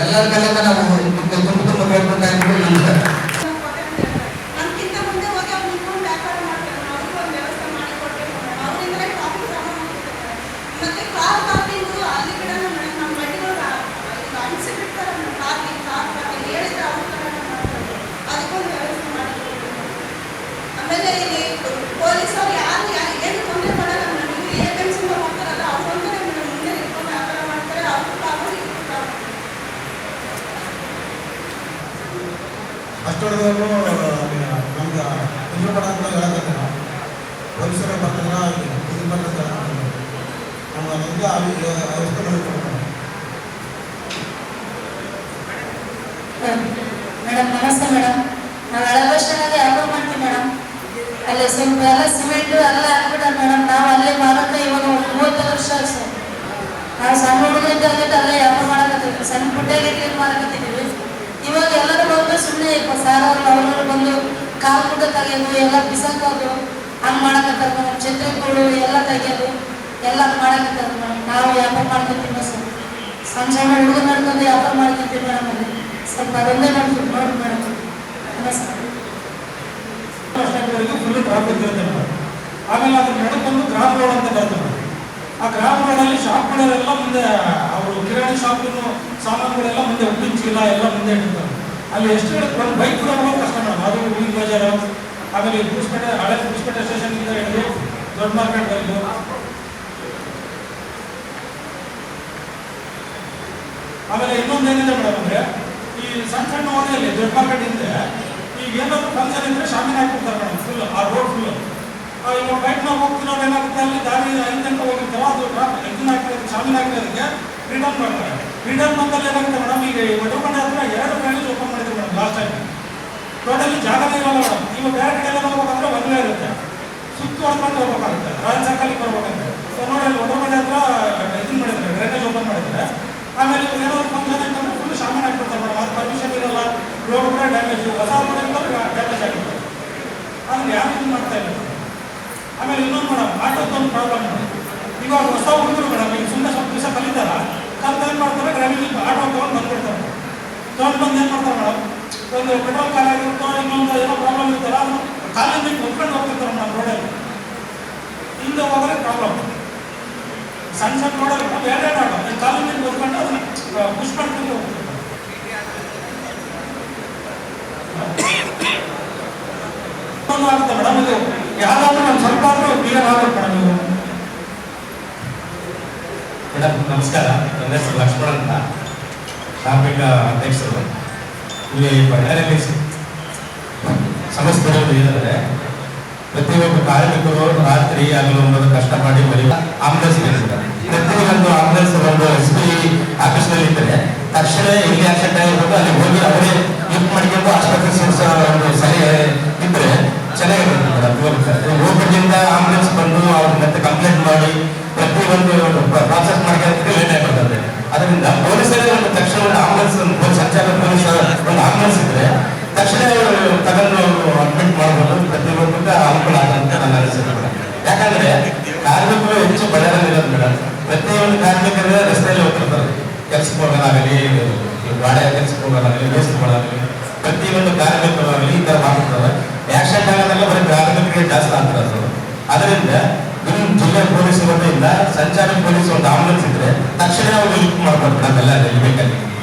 Speaker 8: ಎಲ್ಲರ ಕಡೆಯಿಂದ ನಾವು ತುಂಬ ಹೇಳ್ಕೊಳ್ತಾ ಇದ್ದೀವಿ. ನಮಸ್ಕಾರ.
Speaker 6: ಅದಕ್ಕೊಂದು
Speaker 9: ಕಷ್ಟದವರು ನಮ್ಗೆ ಇಷ್ಟಪಡ ಅಂತ ಹೇಳಕತ್ತೆ ನಾವು ಪರಿಸರ ಬರ್ತದ ಇದು ಬರ್ತದೆ ನಮ್ಮ ನಮಗೆ ಅವಸ್ಥೆ ಮಾಡಿಕೊಡ್ತಾರೆ.
Speaker 6: ಮೇಡಮ್ ನಮಸ್ತೆ ಮೇಡಮ್. ನಾವು ಹಳೆ ಬಸ್ ಸ್ಟ್ಯಾಂಡಲ್ಲಿ ವ್ಯಾಪಾರ ಮಾಡ್ತೀವಿ ಮೇಡಮ್. ಅಲ್ಲಿ ಸ್ವಲ್ಪ ಎಲ್ಲ ಸಿಮೆಂಟು ಎಲ್ಲ ಹಾಕ್ಬಿಟ್ಟಾರೆ ಮೇಡಮ್. ನಾವು ಅಲ್ಲೇ ಮಾರಾಟ ಇವಾಗ 30 ವರ್ಷ ಆಯ್ತು ಸರ್. ನಾವು ಸಣ್ಣ ಹುಡುಗರಿಂದ ಅಲ್ಲೇ ವ್ಯಾಪಾರ ಮಾಡಕತ್ತೀವಿ. ಸಣ್ಣ ಪುಟ್ಟೆಗೆ ಮಾರಕತ್ತಿದ್ದೀವಿ. ಇವಾಗ ಎಲ್ಲರೂ ಬಂದು ಸುಮ್ಮನೆ 20,000 ಅವ್ರವ್ರು ಬಂದು ಕಾಲು ಪುಟ್ಟ ತೆಗೆಯೋದು ಎಲ್ಲ ಬಿಸಾಕೋದು ಹಂಗೆ ಮಾಡಕತ್ತಾರೆ ಮೇಡಮ್. ಛತ್ರಿಗಳು ಎಲ್ಲ ತೆಗೆಯೋದು ಎಲ್ಲ ಮಾಡಕತ್ತಾರೆ ಮೇಡಮ್. ನಾವು ವ್ಯಾಪಾರ ಮಾಡ್ಕೊತೀವಿ ಸರ್. ಸಣ್ಣ ಸಣ್ಣ ಹುಡುಗರು ನಡ್ಕೊಂಡು ವ್ಯಾಪಾರ ಮಾಡ್ಕೊತೀವಿ ಮೇಡಮ್. ಅಲ್ಲಿ ಸ್ವಲ್ಪ ಅದೊಂದೇ ನೋಡಿ ಮೇಡಮ್. ನಮಸ್ಕಾರ.
Speaker 9: ಫುಲ್ ಟ್ರಾಫಿಕ್ ಇರುತ್ತೆ ಮೇಡಮ್. ಆಮೇಲೆ ಅದ್ರ ನಡ್ಕೊಂಡು ಗ್ರಾಮ ರೋಡ್ ಅಂತ ಬರ್ತದೆ. ಆ ಗ್ರಾಮ ರೋಡಲ್ಲಿ ಶಾಪ್ಗಳೆಲ್ಲ ಮುಂದೆ ಅವರು ಕಿರಾಣಿ ಶಾಪಿನ ಸಾಮಾನುಗಳೆಲ್ಲ ಮುಂದೆ ಉಪ್ಪಿನ ಚೀಲ ಎಲ್ಲ ಮುಂದೆ ಇಟ್ಟಿರ್ತಾರೆ. ಅಲ್ಲಿ ಎಷ್ಟು ಒಂದು ಬೈಕ್ ಕೂಡ ಹೋಗೋದು ಕಷ್ಟ ಮೇಡಮ್. ಅದು ಹೂವಿನ ಬಜಾರು, ಆಮೇಲೆ ಗುಡಿಸ್ಪೇಟೆ ಹಳೆ ಗುಡಿಸ್ಪೇಟೆ ಸ್ಟೇಷನ್ನಿಂದ ಹಿಡಿದು ದೊಡ್ಡ ಮಾರ್ಕೆಟ್ ಬೈದು, ಆಮೇಲೆ ಇನ್ನೊಂದೇನಿದೆ ಮೇಡಮ್ ಅಂದರೆ ಈ ಸಣ್ಣ ಸಣ್ಣ ಓಣಿಯಲ್ಲಿ ದೊಡ್ಡ ಮಾರ್ಕೆಟ್ ಹಿಂದೆ ಈಗ ಏನಾದ್ರು ಫಂಕ್ಷನ್ ಇದ್ರೆ ಶಾಮಿನ ಹಾಕ್ಬಿಡ್ತಾರೆ ಮೇಡಮ್. ಫುಲ್ ಆ ರೋಡ್ ಫುಲ್ ಇವಾಗ ಬೈಕ್ನಾಗ ಹೋಗ್ತಿರೋ ಏನಾಗುತ್ತೆ ಅಲ್ಲಿ ದಾರಿ 5 ಗಂಟೆ ಹೋಗಿರ್ತಾವ ಅದು ಟ್ರಾಫಿಕ್ ಇದನ್ನ ಹಾಕಿರೋದು ಶಾಮಿನ ಹಾಕಿರೋದಕ್ಕೆ ರಿಟರ್ನ್ ಮಾಡ್ತಾರೆ. ರಿಟರ್ನ್ ಬಂದಲ್ಲಿ ಏನಾಗುತ್ತೆ ಮೇಡಮ್, ಈಗ ಒಟ್ಟಕೊಂಡೆ ಹತ್ರ 2 ಬ್ರಾಂಚ್ ಓಪನ್ ಮಾಡಿದ್ರು ಮೇಡಮ್ ಲಾಸ್ಟ್ ಟೈಮ್. ಟೋಟಲಿ ಜಾಗನೇ ಇರಲ್ಲ ಮೇಡಮ್. ಈಗ ಬೇರೆ ಕಡೆ ಎಲ್ಲ ಹೋಗ್ಬೇಕಂದ್ರೆ ಒಂದೇ ಇರುತ್ತೆ, ಸುತ್ತು ಹೊಡ್ಕೊಂಡು ಹೋಗ್ಬೇಕಾಗುತ್ತೆ. ರಾಯಲ್ ಸರ್ಕಲ್ಗೆ ಬರ್ಬೇಕಂದ್ರೆ ನೋಡಿ ಅಲ್ಲಿ ಒಟ್ಟಕೊಂಡೆ ಹತ್ರ ಇದನ್ನ ಮಾಡಿದ್ದಾರೆ, ಡ್ರೈನೇಜ್ ಓಪನ್ ಮಾಡಿದ್ದಾರೆ. ಆಮೇಲೆ ಇವಾಗ ಏನಾದ್ರು ಫಂಕ್ಷನ್ ಅಂತಂದ್ರೆ ಫುಲ್ ಶಾಮಿನ ಹಾಕ್ಬಿಡ್ತಾರೆ ಮೇಡಮ್. ಅದು ಪರ್ಮಿಷನ್ ಇರಲ್ಲ, ರೋಡ್ ಕೂಡ ಡ್ಯಾಮೇಜ್, ಹೊಸ ರೋಡ್ ಡ್ಯಾಮೇಜ್ ಆಗಿರುತ್ತೆ. ಅದನ್ನು ಯಾರು ಇದು ಮಾಡ್ತಾ ಇಲ್ಲ. ಆಮೇಲೆ ಇನ್ನೊಂದು ಮೇಡಮ್, ಆಟೋದೊಂದು ಪ್ರಾಬ್ಲಮ್ ಮೇಡಮ್. ಇವಾಗ ಹೊಸ ಹುಡುಗರು ಮೇಡಮ್ ಈಗ ಸುಮ್ಮನೆ ಸ್ವಲ್ಪ ದಿವಸ ಕಲಿತಾರ, ಕಲ್ತು ಏನು ಮಾಡ್ತಾರೆ ಡ್ರೈವಿಂಗ್ ಆಟೋ ತೊಗೊಂಡು ಬಂದ್ಬಿಡ್ತಾರೆ. ತೊಗೊಂಡು ಬಂದು ಏನು ಮಾಡ್ತಾರೆ ಮೇಡಮ್, ಒಂದು ಪೆಟ್ರೋಲ್ ಕಾಲ ಆಗಿರುತ್ತೋ ಇನ್ನೊಂದು ಏನೋ ಪ್ರಾಬ್ಲಮ್ ಇರ್ತಾರ, ಅದನ್ನು ಕಾಲಿಂದ ಹೊತ್ಕೊಂಡು ಹೋಗ್ತಿರ್ತಾರೆ ಮೇಡಮ್ ರೋಡಲ್ಲಿ. ಹಿಂದೆ ಹೋಗೋದೇ ಪ್ರಾಬ್ಲಮ್. ಸಣ್ಣ ಸಣ್ಣ ರೋಡಲ್ಲಿ ಮೇಡಮ್ 2 ಆಟೋ ಕಾಲಿಂದ ಹೊತ್ಕೊಂಡು ಅದನ್ನು ಪುಷ್ ಮಾಡ್ಕೊಂಡು ಹೋಗ್ತಿರ್ತಾರೆ. ಆಗುತ್ತೆ ಮೇಡಮ್. ಇದು ಯಾರಾದ್ರೂ ಒಂದು ಸ್ವಲ್ಪ ಆದ್ರೂ ಕ್ಲಿಯರ್ ಆಗುತ್ತೆ ಮೇಡಮ್. ಇದು
Speaker 10: ಮೇಡಮ್ ನಮಸ್ಕಾರ. ನನ್ನ ಹೆಸರು ಲಕ್ಷ್ಮಣ್ ಅಂತ, ಕಾರ್ಮಿಕ ಅಧ್ಯಕ್ಷರು. ಇಲ್ಲಿ ಬಳ್ಳಾರಿಯಲ್ಲಿ ಸಮಸ್ಯೆ ಇರೋದು ಏನಂದರೆ, ಪ್ರತಿಯೊಬ್ಬ ಕಾರ್ಮಿಕರು ರಾತ್ರಿ ಆಗಲು ಒಂದು ಕಷ್ಟ ಮಾಡಿ ಮನೆಯ ಆಂಬುಲೆನ್ಸ್ ಇರ್ತಾರೆ. ಪ್ರತಿಯೊಂದು ಆಂಬುಲೆನ್ಸ್ ಒಂದು SP ಆಫೀಸ್ನಲ್ಲಿ ಇದ್ದರೆ ತಕ್ಷಣ ಎಲ್ಲಿ ಆಕ್ಸಿಡೆಂಟ್ ಆಗಿರ್ಬೋದು ಅಲ್ಲಿ ಹೋಗಿ ಅವರೇ ಲಿಫ್ಟ್ ಮಾಡ್ಕೊಂಡು ಆಸ್ಪತ್ರೆ ಸೇರಿಸೋ ಒಂದು ಸಲಹೆ ಇದ್ರೆ ಚೆನ್ನಾಗಿರುತ್ತೆ ಮೇಡಮ್. ಹೋಗ್ಬಿಟ್ಟಿಂದ ಆಂಬುಲೆನ್ಸ್ ಬಂದು ಅವ್ರ ಮತ್ತೆ ಕಂಪ್ಲೇಂಟ್ ಮಾಡಿ ಪ್ರತಿಯೊಂದು ಪ್ರಾಸೆಸ್ ಮಾಡ್ಕೊಳ್ಳೋದಕ್ಕೆ ಲೇಟ್ ಆಗಿರ್ತದೆ. ಅದರಿಂದ ಪೊಲೀಸರೇ ಒಂದು ತಕ್ಷಣ ಒಂದು ಆಂಬುಲೆನ್ಸ್, ಸಂಚಾರ ಪೊಲೀಸ್ ಒಂದು ಆಂಬುಲೆನ್ಸ್ ಇದ್ರೆ ತಕ್ಷಣ ತಗೊಂಡು ಅಡ್ಮಿಟ್ ಮಾಡ್ಬೋದು. ಪ್ರತಿಯೊಬ್ಬರಿಗೆ ಅನುಕೂಲ ಆಗುತ್ತೆ ನನ್ನ ಅನಿಸಿಕೆ ಮೇಡಮ್. ಯಾಕಂದ್ರೆ ಕಾರ್ಮಿಕರು ಹೆಚ್ಚು ಬಳ್ಳಾರಿಯಲ್ಲಿರೋದು ಮೇಡಮ್. ಪ್ರತಿಯೊಂದು ಕಾರ್ಮಿಕರೇ ರಸ್ತೆಯಲ್ಲಿ ಹೋಗ್ತಿರ್ತಾರೆ, ಕೆಲ್ಸಕ್ಕೆ ಹೋಗೋದಾಗಲಿ, ಗಾಡಿಯ ಕೆಲ್ಸಕ್ಕೆ ಹೋಗೋದಾಗಲಿ, ವೇಸ್ಟ್ ಮಾಡೋದಾಗಲಿ, ಪ್ರತಿಯೊಂದು ಕಾರ್ಮಿಕರಾಗಲಿ ಈ ಥರ ಮಾಡ್ತಿರ್ತಾರೆ. ಆಕ್ಸಿಡೆಂಟ್ ಆಗೋದೆಲ್ಲ ಬರೀ ಕಾರ್ಮಿಕರಿಗೆ ಜಾಸ್ತಿ ಆಗ್ತಿರೋದು. ಅದರಿಂದ ನಿಮ್ಮ ಜಿಲ್ಲಾ ಪೊಲೀಸ್ ವತಿಯಿಂದ ಸಂಚಾರಿ ಪೊಲೀಸ್ ಒಂದು ಆಂಬುಲೆನ್ಸ್ ಇದ್ರೆ ತಕ್ಷಣ ಅವ್ರು ಲಿಫ್ಟ್ ಮಾಡ್ಬೋದು ನಮ್ಮೆಲ್ಲ ಬೇಕಾಗಿ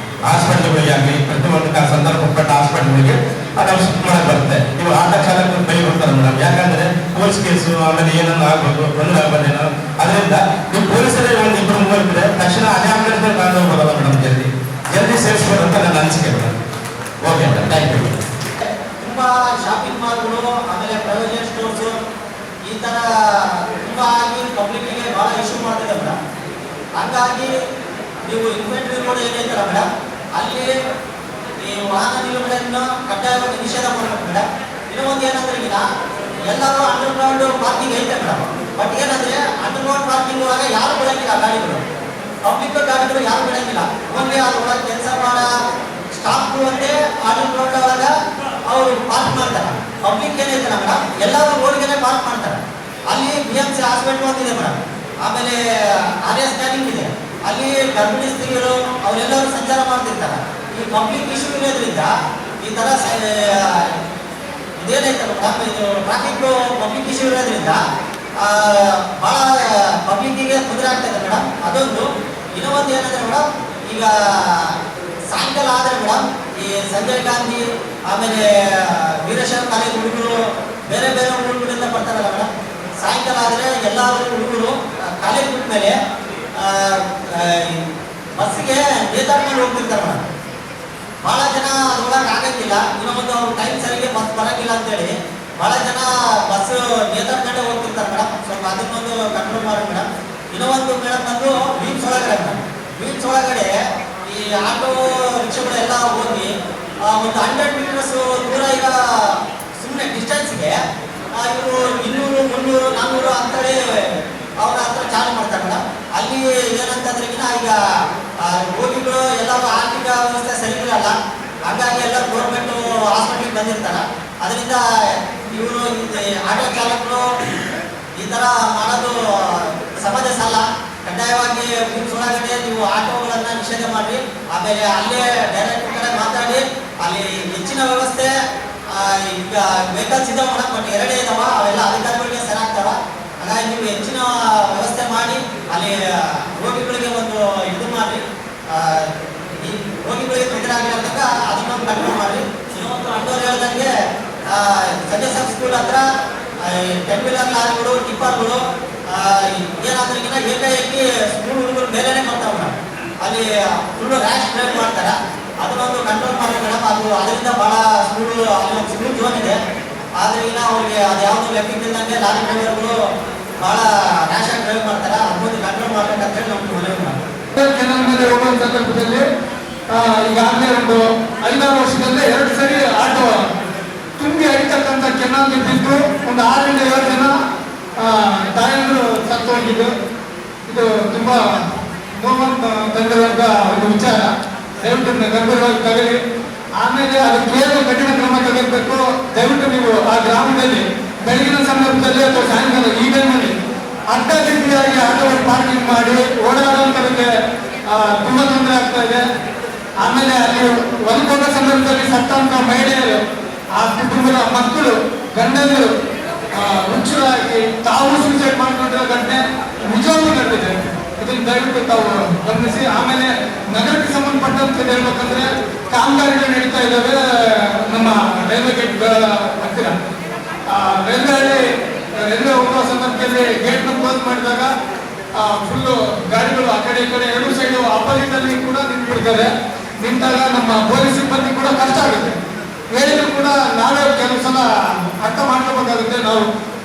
Speaker 10: ಹಾಸ್ಪಿಟ್ಲ್ಗಳಿಗೆ ಆಗಲಿ ಪ್ರತಿಯೊಂದು ಸಂದರ್ಭಪಟ್ಟ ಹಾಸ್ಪಿಟ್ಲ್ಗಳಿಗೆ ಅದು ಶಿಫ್ಟ್ ಮಾಡಕ್ಕೆ ಬರುತ್ತೆ. ಇವಾಗ ಆಟೋ ಚಾಲಕರು ಕೈ ಬರ್ತಾರೆ ಮೇಡಮ್. ಯಾಕಂದ್ರೆ ಪೊಲೀಸ್ ಕೇಸು ಆಮೇಲೆ ಏನನ್ನು ಆಗ್ಬೋದು, ತೊಂದರೆ ಆಗ್ಬೋದೇನೋ. ಅದರಿಂದ ನೀವು ಪೊಲೀಸರೇ ಒಂದು 2-3 ಇದ್ರೆ ತಕ್ಷಣ ಅದೇ ಆಂಬುಲೆನ್ಸ್ ತಗೊಂಡು ಹೋಗೋದಲ್ಲ ಮೇಡಮ್. ಜಲ್ದಿ ಸೇರಿಸ್ಬೋದು ಅಂತ ನನ್ನ ಅನಿಸಿಕೆ madam. Okay madam, thank you.
Speaker 7: ತುಂಬ ಶಾಪಿಂಗ್ ಮಾಲ್ಗಳು ಆಮೇಲೆ ಪ್ರೈವೇಟ್ ಸ್ಟೋರ್ಸು ಈ ಥರ ತುಂಬ ಆಗಿ ಪಬ್ಲಿಕ್ಕಿಗೆ ಭಾಳ ಇಶ್ಯೂ ಮಾಡ್ತಿದೆ ಮೇಡಮ್. ಹಾಗಾಗಿ ನೀವು ಇನ್ವೆಂಟ್ರಿ ರೋಡ್ ಏನೈತಲ್ಲ ಮೇಡಮ್, ಅಲ್ಲಿ ಈ ವಾಹನ ನಿಲುಗಡೆಯನ್ನು ಕಡ್ಡಾಯವಾಗಿ ನಿಷೇಧ ಮಾಡಬೇಕು ಮೇಡಮ್. ಇನ್ನೊಂದು ಏನಂದ್ರೆ ಈಗ ಎಲ್ಲರೂ ಅಂಡರ್ಗ್ರೌಂಡ್ ಪಾರ್ಕಿಂಗ್ ಐತೆ ಮೇಡಮ್. ಬಟ್ ಏನಂದ್ರೆ ಅಂಡರ್ಗ್ರೌಂಡ್ ಪಾರ್ಕಿಂಗ್ ಒಳಗೆ ಯಾರು ಬಿಡಂಗಿಲ್ಲ ಗಾಡಿಗಳು, ಪಬ್ಲಿಕ್ ಗಾಡಿಗಳು ಯಾರು ಬಿಡಂಗಿಲ್ಲ. ಓನ್ಲಿ ಅದ್ರೊಳಗೆ ಕೆಲಸ ಮಾಡೋ ಸ್ಟಾಫ್ಗಳು ಒಂದೇ ಅಂಡರ್ಗ್ರೌಂಡ್ ಒಳಗೆ ಅವರು ಪಾರ್ಕ್ ಮಾಡ್ತಾರೆ. ಪಬ್ಲಿಕ್ ಏನೈತಲ್ಲ ಮೇಡಮ್ ಎಲ್ಲರೂ ರೋಡ್ಗೆ ಪಾರ್ಕ್ ಮಾಡ್ತಾರೆ. ಅಲ್ಲಿ BMC ಹಾಸ್ಪಿಟಲ್ ಒಂದಿದೆ ಮೇಡಮ್, ಆಮೇಲೆ RS ಸ್ಕ್ಯಾನಿಂಗ್ ಇದೆ. ಅಲ್ಲಿ ಗರ್ಭಿಣಿ ಸ್ತ್ರೀಯರು ಅವರೆಲ್ಲರೂ ಸಂಚಾರ ಮಾಡ್ತಿರ್ತಾರೆ. ಈ ಪಬ್ಲಿಕ್ ಇಶ್ಯೂ ಇರೋದ್ರಿಂದ ಈ ಥರ ಇದೇನೈತಲ್ಲ ಮೇಡಮ್, ಇದು ಟ್ರಾಫಿಕ್ ಪಬ್ಲಿಕ್ ಇಶ್ಯೂ ಇರೋದ್ರಿಂದ ಭಾಳ ಪಬ್ಲಿಕ್ಕಿಗೆ ತೊಂದರೆ ಆಗ್ತಾಯಿದೆ ಮೇಡಮ್. ಅದೊಂದು. ಇನ್ನೊಂದು ಏನಂದರೆ ಮೇಡಮ್, ಈಗ ಸಾಯಂಕಾಲ ಆದರೆ ಮೇಡಮ್ ಈ ಸಂಜಯ್ ಗಾಂಧಿ ಆಮೇಲೆ ವೀರಶೈವ ಕಾಲೇಜ್ ಹುಡುಗರು ಬೇರೆ ಬೇರೆ ಊರುಗಳಿಂದ ಬರ್ತಾರಲ್ಲ ಮೇಡಮ್. ಸಾಯಂಕಾಲ ಆದರೆ ಎಲ್ಲ ಹುಡುಗರು ಕಾಲೇಜ್ ಬಿಟ್ಟ ಮೇಲೆ ಬಸ್ಸಿಗೆ ನೇತಾಡ್ಕೊಂಡು ಹೋಗ್ತಿರ್ತಾರೆ ಮೇಡಮ್. ಬಹಳ ಜನ ಅದ್ರೊಳಗೆ ಆಗಂಗಿಲ್ಲ. ಇನ್ನೊಂದು ಅವ್ರ ಟೈಮ್ ಸರಿಗೆ ಬಸ್ ಬರಂಗಿಲ್ಲ ಅಂತೇಳಿ ಬಹಳ ಜನ ಬಸ್ ನೇತಾಡ್ಕೊಂಡೆ ಹೋಗ್ತಿರ್ತಾರೆ ಮೇಡಮ್. ಸ್ವಲ್ಪ ಅದನ್ನೊಂದು ಕಂಟ್ರೋಲ್ ಮಾಡಿ ಮೇಡಮ್. ಇನ್ನೊಂದು ಮೇಡಮ್ ಬಂದು ಬೀಚ್ ಒಳಗಡೆ ಮೇಡಮ್, ಬೀಚ್ ಒಳಗಡೆ ಈ ಆಟೋ ರಿಕ್ಷಾಗಳೆಲ್ಲ ಹೋಗಿ ಒಂದು 100 ಮೀಟರ್ಸ್ ದೂರ ಈಗ ಸುಮ್ಮನೆ ಡಿಸ್ಟೆನ್ಸ್ಗೆ ಇವರು 200, 300, 400 ಅಂತೇಳಿ ಅವ್ರ ಹತ್ರ ಚಾಲು ಮಾಡ್ತಾರೆ ಮೇಡಮ್. ಅಲ್ಲಿ ಏನಂತಂದ್ರೆಗಿನ ಈಗ ರೋಗಿಗಳು ಎಲ್ಲರೂ ಆರ್ಥಿಕ ವ್ಯವಸ್ಥೆ ಸರಿ ಇರಲ್ಲ, ಹಾಗಾಗಿ ಎಲ್ಲ ಗೌರ್ಮೆಂಟ್ ಹಾಸ್ಪಿಟ್ಲಿಗೆ ಬಂದಿರ್ತಾರೆ. ಅದರಿಂದ ಇವರು ಆಟೋ ಚಾಲಕರು ಈ ಥರ ಮಾಡೋದು ಸಮಂಜಸ ಅಲ್ಲ. ಕಡ್ಡಾಯವಾಗಿ ಬೀಚ್ ಒಳಗಡೆ ನೀವು ಆಟೋಗಳನ್ನು ನಿಷೇಧ ಮಾಡಿ, ಆಮೇಲೆ ಅಲ್ಲೇ ಡೈರೆಕ್ಟ್ ಕಡೆ ಮಾತಾಡಿ ಅಲ್ಲಿ ಹೆಚ್ಚಿನ ವ್ಯವಸ್ಥೆ ಈಗ ವೆಹಿಕಲ್ಸ್ ಇದಾವೆ ಮೇಡಮ್, ಬಟ್ 2 ಇದಾವ, ಅವೆಲ್ಲ ಅಧಿಕಾರಿಗಳಿಗೆ ಸರಿಯಾಗ್ತಾವ. ಹಾಗಾಗಿ ನೀವು ಹೆಚ್ಚಿನ ವ್ಯವಸ್ಥೆ ಮಾಡಿ ಅಲ್ಲಿ ರೋಗಿಗಳಿಗೆ ಒಂದು ಇದು ಮಾಡಿ, ಈ ರೋಗಿಗಳಿಗೆ ತೊಂದರೆ ಆಗಿರೋದಾಗ ಅದನ್ನೊಂದು ಕಂಟ್ರೋಲ್ ಮಾಡಿ. ಇನ್ನೊಂದು ಅಣ್ಣವ್ರು ಹೇಳ್ದಂಗೆ ಸಂಜೆ ಸ್ಕೂಲ್ ಹತ್ರ 10 ವೀಲರ್ ಲಾರಿಗಳು, ಟಿಪ್ಪರ್ಗಳು ಏನಾದ್ರಿಗಿನ ಏಕಾಏಕಿ ಸ್ಕೂಲ್ ಹುಡುಗರು ಮೇಲೇನೆ ಬರ್ತಾವೆ ಮೇಡಮ್. ಅಲ್ಲಿ ಫುಲ್ಲು ರ್ಯಾಶ್ ಡ್ರೈವ್ ಮಾಡ್ತಾರೆ, ಅದನ್ನೊಂದು ಕಂಟ್ರೋಲ್ ಮಾಡಿ ಮೇಡಮ್. ಅದರಿಂದ ಭಾಳ ಸ್ಕೂಲ್ ಜೋನ್ ಇದೆ, ಆದ್ರಿಂದ ಅವ್ರಿಗೆ ಅದು ಯಾವುದು ಲೆಕ್ಕಕ್ಕಿದ್ದಂಗೆ ಲಾರಿ ಡ್ರೈವರ್ಗಳು ಭಾಳ ರ್ಯಾಶ್ ಆಗಿ ಡ್ರೈವ್ ಮಾಡ್ತಾರೆ. ಅದನ್ನೊಂದು ಕಂಟ್ರೋಲ್ ಮಾಡ್ಬೇಕಂತೇಳಿ ನಮ್ಗೆ ಮನವಿ ಮಾಡಿ.
Speaker 11: ಕೆನಲ್ ಮೇಲೆ ಹೋಗುವ ಸಂದರ್ಭದಲ್ಲಿ ಈಗಾಗಲೇ ಒಂದು 5-6 ವರ್ಷದಲ್ಲಿ 2 ಸರಿ ಆಟೋ ತುಂಬಿ ಹರಿತಕ್ಕಂಥ ಕೆನಾಲ್ಗೆ ಬಿದ್ದು ಒಂದು 6ರಿಂದ 7 ಜನ ತಾಯಂದರು ಸತ್ತು ಹೋಗಿದ್ದು. ಇದು ತುಂಬಾ ನೋವನ್ನು ತಂದಿರುವಂಥ ಒಂದು ವಿಚಾರ. ದಯವಿಟ್ಟು ಗಂಭೀರವಾಗಿ ತಗಲಿ. ಆಮೇಲೆ ಅದಕ್ಕೆ ಏನು ಕಠಿಣ ಕ್ರಮ ತೆಗೆದುಬೇಕು. ದಯವಿಟ್ಟು ನೀವು ಆ ಗ್ರಾಮದಲ್ಲಿ ಬೆಳಗಿನ ಸಂದರ್ಭದಲ್ಲಿ ಅಥವಾ ಸಾಯಂಕಾಲ ಈ ಟೈಮಲ್ಲಿ ಅಡ್ಡದಿಡ್ಡಿಯಾಗಿ ಆಟೋವನ್ನು ಪಾರ್ಕಿಂಗ್ ಮಾಡಿ ಓಡಾಡುವಂಥದಕ್ಕೆ ತುಂಬ ತೊಂದರೆ ಆಗ್ತಾ ಇದೆ. ಆಮೇಲೆ ಅಲ್ಲಿ ಹೊಲಕೋಗ ಸಂದರ್ಭದಲ್ಲಿ ಸತ್ತಂತ ಮಹಿಳೆಯರು, ಆ ಕುಟುಂಬದ ಮಕ್ಕಳು, ಗಂಡಂದರು ಹುಚ್ಚರಾಗಿ ತಾವು ಸೂಸೈಡ್ ಮಾಡಿಕೊಂಡಿರೋ ಘಟನೆ ನಿಜವಾಗ್ಲೂ ನಡೆದಿದೆ. ಇದನ್ನು ದಯವಿಟ್ಟು ತಾವು ಗಮನಿಸಿ. ಆಮೇಲೆ ನಗರಕ್ಕೆ ಸಂಬಂಧಪಟ್ಟಂತೆ ಹೇಳ್ಬೇಕಂದ್ರೆ ಕಾಮಗಾರಿಗಳು ನಡೀತಾ ಇದ್ದಾವೆ ನಮ್ಮ ರೈಲ್ವೆ ಗೇಟ್ ಹತ್ತಿರ. ರೈಲ್ವೆ ಹೋಗುವ ಸಂದರ್ಭದಲ್ಲಿ ಗೇಟ್ನ ಕ್ಲೋಸ್ ಮಾಡಿದಾಗ ಫುಲ್ಲು ಗಾಡಿಗಳು ಆ ಕಡೆ ಈ ಕಡೆ 2 ಸೈಡು ಆಪೋಸಿಟ್ ಅಲ್ಲಿ ಕೂಡ ನಿಂತ್ಬಿಡ್ತಾರೆ. ನಿಂತಾಗ ನಮ್ಮ ಪೊಲೀಸ್ ಸಿಬ್ಬಂದಿ ಕೂಡ ಕಷ್ಟ ಆಗುತ್ತೆ. ಹೇಳಿದ್ರು ಕೂಡ ನಾವೇ ಕೆಲವು ಸಲ ಅರ್ಥ ಮಾಡ್ಕೋಬೇಕಾಗುತ್ತೆ.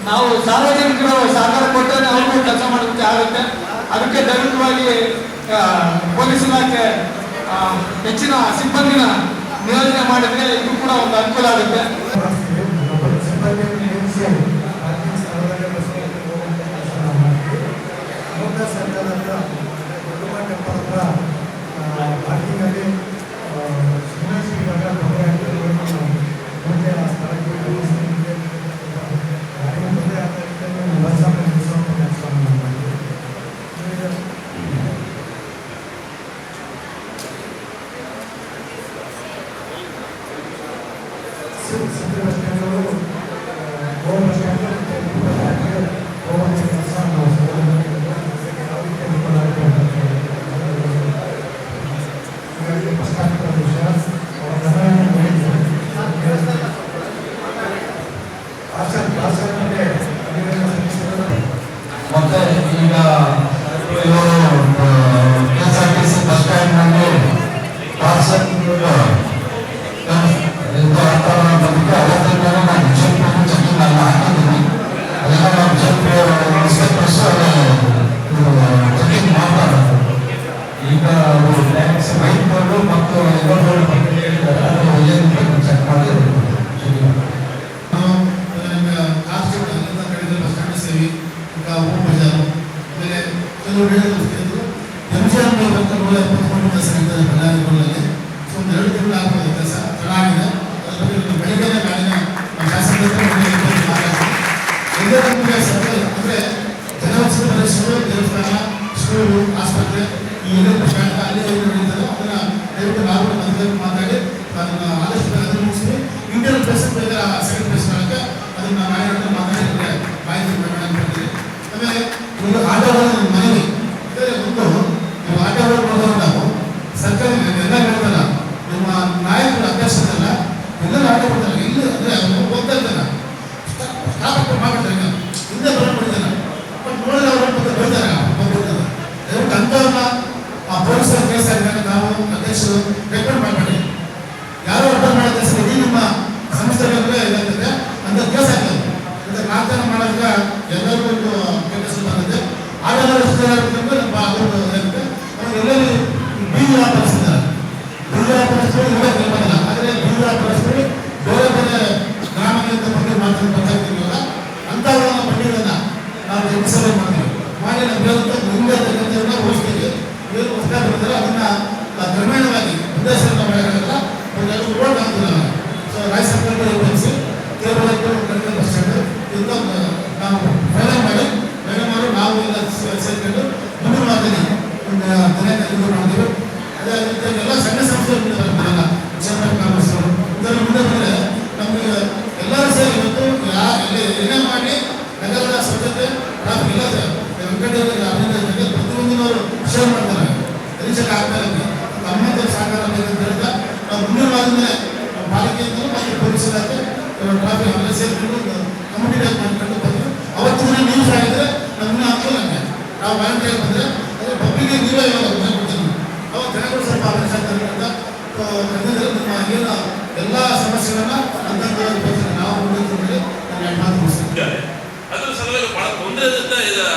Speaker 11: ನಾವು ಸಾರ್ವಜನಿಕರು ಸಹಕಾರ ಕೊಟ್ಟರೆ ಅವ್ರಿಗೂ ಕೆಲಸ ಮಾಡೋದಕ್ಕೆ ಆಗುತ್ತೆ. ಅದಕ್ಕೆ ದೈವಿಕವಾಗಿ ಪೊಲೀಸ್ ಇಲಾಖೆ ಹೆಚ್ಚಿನ ಸಿಬ್ಬಂದಿನ ನಿಯೋಜನೆ ಮಾಡಿದ್ರೆ ಇದು ಕೂಡ ಒಂದು ಅನುಕೂಲ ಆಗುತ್ತೆ.
Speaker 3: ಮತ್ತೆ ಈಗ KSRTC ಬಸ್ ಸ್ಟ್ಯಾಂಡ್ ನಲ್ಲಿ ಪಾರ್ಸಲ್ ಬಂದಿದೆ. ಅವತ್ತಿಂದ ನಾನು ಚೆಕಿಂಗ್ ನಾನು ಹಾಕಿದ್ದೀನಿ. ಅದೆಲ್ಲ ನಾವು ಇನ್ಸ್ಪೆಕ್ಟರ್ಸ್ ಚೆಕಿಂಗ್ ಮಾಡ್ತಾರೆ. ಈಗ ಟ್ಯಾಕ್ಸ್ ಬೈಕ್ಗಳು ಮತ್ತು ಎಲ್ಲರೂ ಹೇಳಿದ್ದಾರೆ, ಅದು ಏನು ಚೆಕ್ ಮಾಡಿ
Speaker 12: ಸೇರಿ ಹೂವು ಬಜಾರು ಆಮೇಲೆ ಕೆಲವರು ಹೇಳಿದ್ರು MGR 170 ಕೆಲಸ ಇರ್ತದೆ ಬಳ್ಳಾರಿಗಳಲ್ಲಿ. ಸೊ ಒಂದು 2 ತಿಂಗಳು ಆಗ್ಬೋದು ಕೆಲಸ ಚೆನ್ನಾಗಿದೆ. ಅದ್ರ ಬಗ್ಗೆ ಬೆಳಿಗ್ಗೆ ನಾಳಿನ ಶಾಸಕರ ಸರ್ಕಲ್ ಅಂದರೆ ಜನವಸತಿ ಪ್ರದೇಶಗಳು, ದೇವಸ್ಥಾನ, ಸ್ಕೂಲು, ಆಸ್ಪತ್ರೆ ಈ ಎಲ್ಲ ಪ್ರಶ್ನೆ ಅಲ್ಲಿ ನಡೀತದೆ. ಅದನ್ನು ದಯವಿಟ್ಟು ನಾವು ಮಾತಾಡಿ ಅದನ್ನು ಆದಷ್ಟು ಮುಗಿಸಿ ಇಂಟರ್ನಲ್ ಪ್ಲೇಸ್ ಸೆಕೆಂಡ್ ಪ್ಲೇಸ್ ಮಾಡೋಕ್ಕೆ ಅದನ್ನು ನಾಳೆ ಮಾತಾಡಿ ಮಾಹಿತಿ ಮಾಡ್ತೀವಿ. ಆಮೇಲೆ ಒಂದು ಆಟೋಗಳ ಮನವಿ ಅಂದರೆ ಒಂದು ನೀವು ಆಟೋಗಳು ನೋಡೋದು ನಾವು ಸರ್ಕಾರ ಎಲ್ಲ ಹೇಳ್ತಾರ ನಿಮ್ಮ ನಾಯಕರು ಅಧ್ಯಕ್ಷರಲ್ಲ ಎಲ್ಲರೂ ಆಟೋ ಕೊಡ್ತಾರೆ. ಇಲ್ಲಿ ಅಂದರೆ ಅವ್ರು ಹೋಗ್ತಾ ಇದ್ದಾನೆ ಸ್ಟಾಪ್ ಮಾಡ್ಬಿಡ್ತಾರೆ, ಹಿಂದೆ ಬರಬಿಡ್ತಾನೆ. ಬಟ್ ನೋಡಿದ್ರೆ ಅವ್ರು ಬರ್ತಾರೆ ಹೋಗ್ಬಿಡ್ತಾರೆ. ದಯವಿಟ್ಟು ಅಂಥವ್ರನ್ನ ಆ ಪೊಲೀಸರ ಕೇಸ್ ಆಗಿದ್ದಾಗ ನಾವು ಅಧ್ಯಕ್ಷರು ರೆಕಮೆಂಡ್ ಮಾಡಬೇಡಿ. ನಮ್ಮ ಅದೊಂದು ಇರುತ್ತೆ. ಎಲ್ಲರೂ ಬೀಜ ವ್ಯಾಪಾರಿಸಿದ್ದಾರೆ. ಬೀಜ ವ್ಯಾಪಾರಿಸಿದ್ರು ಇವರೇ ನಿಲ್ಲಲ್ಲ. ಆದರೆ ಬೀಜ ವ್ಯಾಪಾರಿಸಿದ್ರು ಬೇರೆ ಬೇರೆ ಗ್ರಾಮಗಳಿಂದ ಬಂದು ಮಾಡ್ಕೊಂಡು ಬರ್ತಾಯಿದ್ದೀವಲ್ಲ, ಅಂಥವುಗಳನ್ನ ಬಂಡಿಗಳನ್ನು ನಾವು ಎಬ್ಬಿಸಲೇ ಮಾಡ್ತೀವಿ. ಮಾಡಿ ನಾವು ಹಿಂದೆ ಉಳಿಸ್ತೀವಿ. ಏನು ಹೊಸ ಬಂದರೆ ಅದನ್ನು ಕ್ರಮೇಣವಾಗಿ ಉದ್ದೇಶವನ್ನು ಮಾಡೋಕ್ಕಾಗಲ್ಲ. ಒಂದೆರಡು ರೋಡ್ ಆಗ್ತಿಲ್ಲ. ಸೊ ರಾಜ್ಯ ಸರ್ಕಾರದ ಎಪಿಎಂಸಿ ಕೇವಲ ಕಡಿಮೆ ಬಸ್ ಸ್ಟ್ಯಾಂಡ್ ಇಂದ ನಾವು ಫೈನಲ್ ಮಾಡಿ ಮೇಡಮವರು ನಾವು ಎಲ್ಲ ಸೇರ್ಕೊಂಡು ಮುಂದಿನ ವಾರದಲ್ಲಿ ಒಂದು ದಿನ ಇದು ಮಾಡ್ತೀವಿ. ಅದೇ ರೀತಿ ಎಲ್ಲ ಸಣ್ಣ ಸಂಸ್ಥೆಗಳಿಂದ ಚೇಂಬರ್ ಕಾಮರ್ಸ್ ಇದರ ಮುಂದೆ ಬಂದರೆ ನಮಗೆ ಎಲ್ಲರೂ ಸೇರಿ ಇವತ್ತು ಏನೇ ಮಾಡಿ ನಗರದ ಸ್ವಚ್ಛತೆ ಟ್ರಾಫಿಕ್ ಇಲ್ಲ ವೆಂಕಟೇಶ್ವರ ಅಭಿನಂದನೆ ಪ್ರತಿಯೊಂದಿನವರು ಶೇರ್ ಮಾಡ್ತಾರೆ. ಪರೀಕ್ಷೆಗೆ ಆಗ್ತಾ ಇರುತ್ತೆ. ನಮ್ಮಂತ ಸಹಕಾರ ಬೇಕಂತ ಹೇಳಿದ ನಾವು ಮುಂದಿನ ವಾರದಿಂದಲೇ ಪಾಲಿಕೆಯಿಂದಲೂ ಮತ್ತು ಪೊಲೀಸ್ ಇಲಾಖೆ ಟ್ರಾಫಿಕ್ ಅವೆಲ್ಲ ಸೇರಿಕೊಂಡು ಕಮಿಟಿ ಮಾಡ್ಕೊಂಡು ಬಂದು ಅವತ್ತಿನ ನ್ಯೂಸ್ ಆಗಿದ್ರೆ ನಮ್ಮನ್ನ ಅನುಕೂಲ ನಾವು ವಾಲಂಟಿಯರ್ ಬಂದರೆ ಅದೇ ಪಬ್ಲಿಕ್ಗೆ ನೀವೇ ಕೊಡ್ತೀವಿ. ಅವಾಗ ಜನಗಳು ಸ್ವಲ್ಪ ಅಭ್ಯಾಸ ಆಗ್ತಾರಿಂದ ನಿಮ್ಮ ಏನು ಎಲ್ಲ ಸಮಸ್ಯೆಗಳನ್ನ ಅಂತ ನಾವು ಮುಂದೆ ಮಾತು ಮುಗಿಸ್ತಿದ್ದಾರೆ.
Speaker 13: ಅದ್ರ ಸಲುವಾಗಿ ಬಹಳ ತೊಂದರೆಯಿಂದ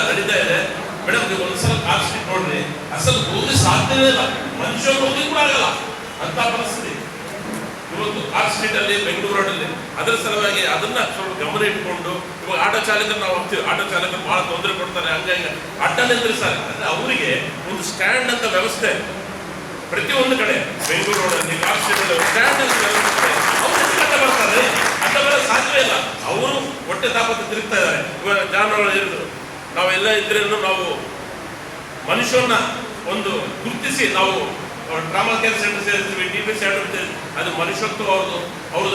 Speaker 13: ನಡೀತಾ ಇದೆ ಮೇಡಮ್. ನೀವು ಒಂದ್ಸಲ ಕಾರ್ ಸ್ಟ್ರೀಟ್ ನೋಡ್ರಿ, ಅಸಲು ಹೋಗಿ ಸಾಧ್ಯವೇ ಇಲ್ಲ. ಮನುಷ್ಯರು ಹೋಗಿ ಕೂಡ ಆಗಲ್ಲ ಅಂತ ಪರಿಸ್ಥಿತಿ ಇವತ್ತು ಕಾರ್ ಸ್ಟ್ರೀಟ್ ಅಲ್ಲಿ ಬೆಂಗಳೂರು ರೋಡಲ್ಲಿ. ಅದರ ಸಲುವಾಗಿ ಅದನ್ನ ಸ್ವಲ್ಪ ಗಮನ ಇಟ್ಕೊಂಡು ಇವಾಗ ಆಟೋ ಚಾಲಕರು ನಾವು ಹೋಗ್ತೀವಿ. ಆಟೋ ಚಾಲಕರು ಬಹಳ ತೊಂದರೆ ಕೊಡ್ತಾರೆ. ಹಂಗಾಗಿ ಅಡ್ಡ ನಿಂದ್ರಿಸ್ತಾರೆ. ಅಂದ್ರೆ ಅವರಿಗೆ ಒಂದು ಸ್ಟ್ಯಾಂಡ್ ಅಂತ ವ್ಯವಸ್ಥೆ ಪ್ರತಿಯೊಂದು ಕಡೆ ಬೆಂಗಳೂರು ರೋಡಲ್ಲಿ ಕಾರ್ ಸ್ಟ್ರೀಟ್ ಅಲ್ಲಿ ಸ್ಟ್ಯಾಂಡ್ ಅಂತ ವ್ಯವಸ್ಥೆ. ಅವ್ರು ಅಡ್ಡ ಬರ್ತಾರೆ. ಅಡ್ಡ ಬರೋ ಸಾಧ್ಯವೇ ಇಲ್ಲ. ಅವರು ಹೊಟ್ಟೆ ತಾಪತ್ರ ತಿರುಗ್ತಾ ಇದ್ದಾರೆ. ಇವಾಗ ಜಾನುವಾರು ಇರೋದು ನಾವೆಲ್ಲ ಇದ್ರೂ ನಾವು ಮನುಷ್ಯರನ್ನ ಒಂದು ಗುರುತಿಸಿ ನಾವು ಟ್ರಾಮಾ ಕೇರ್ ಸೆಂಟರ್ ಸೇರಿಸ್ತೀವಿ, DPS ಸೆಂಟರ್. ಅದು ಮನುಷ್ಯತ್ವ ಅವ್ರದ್ದು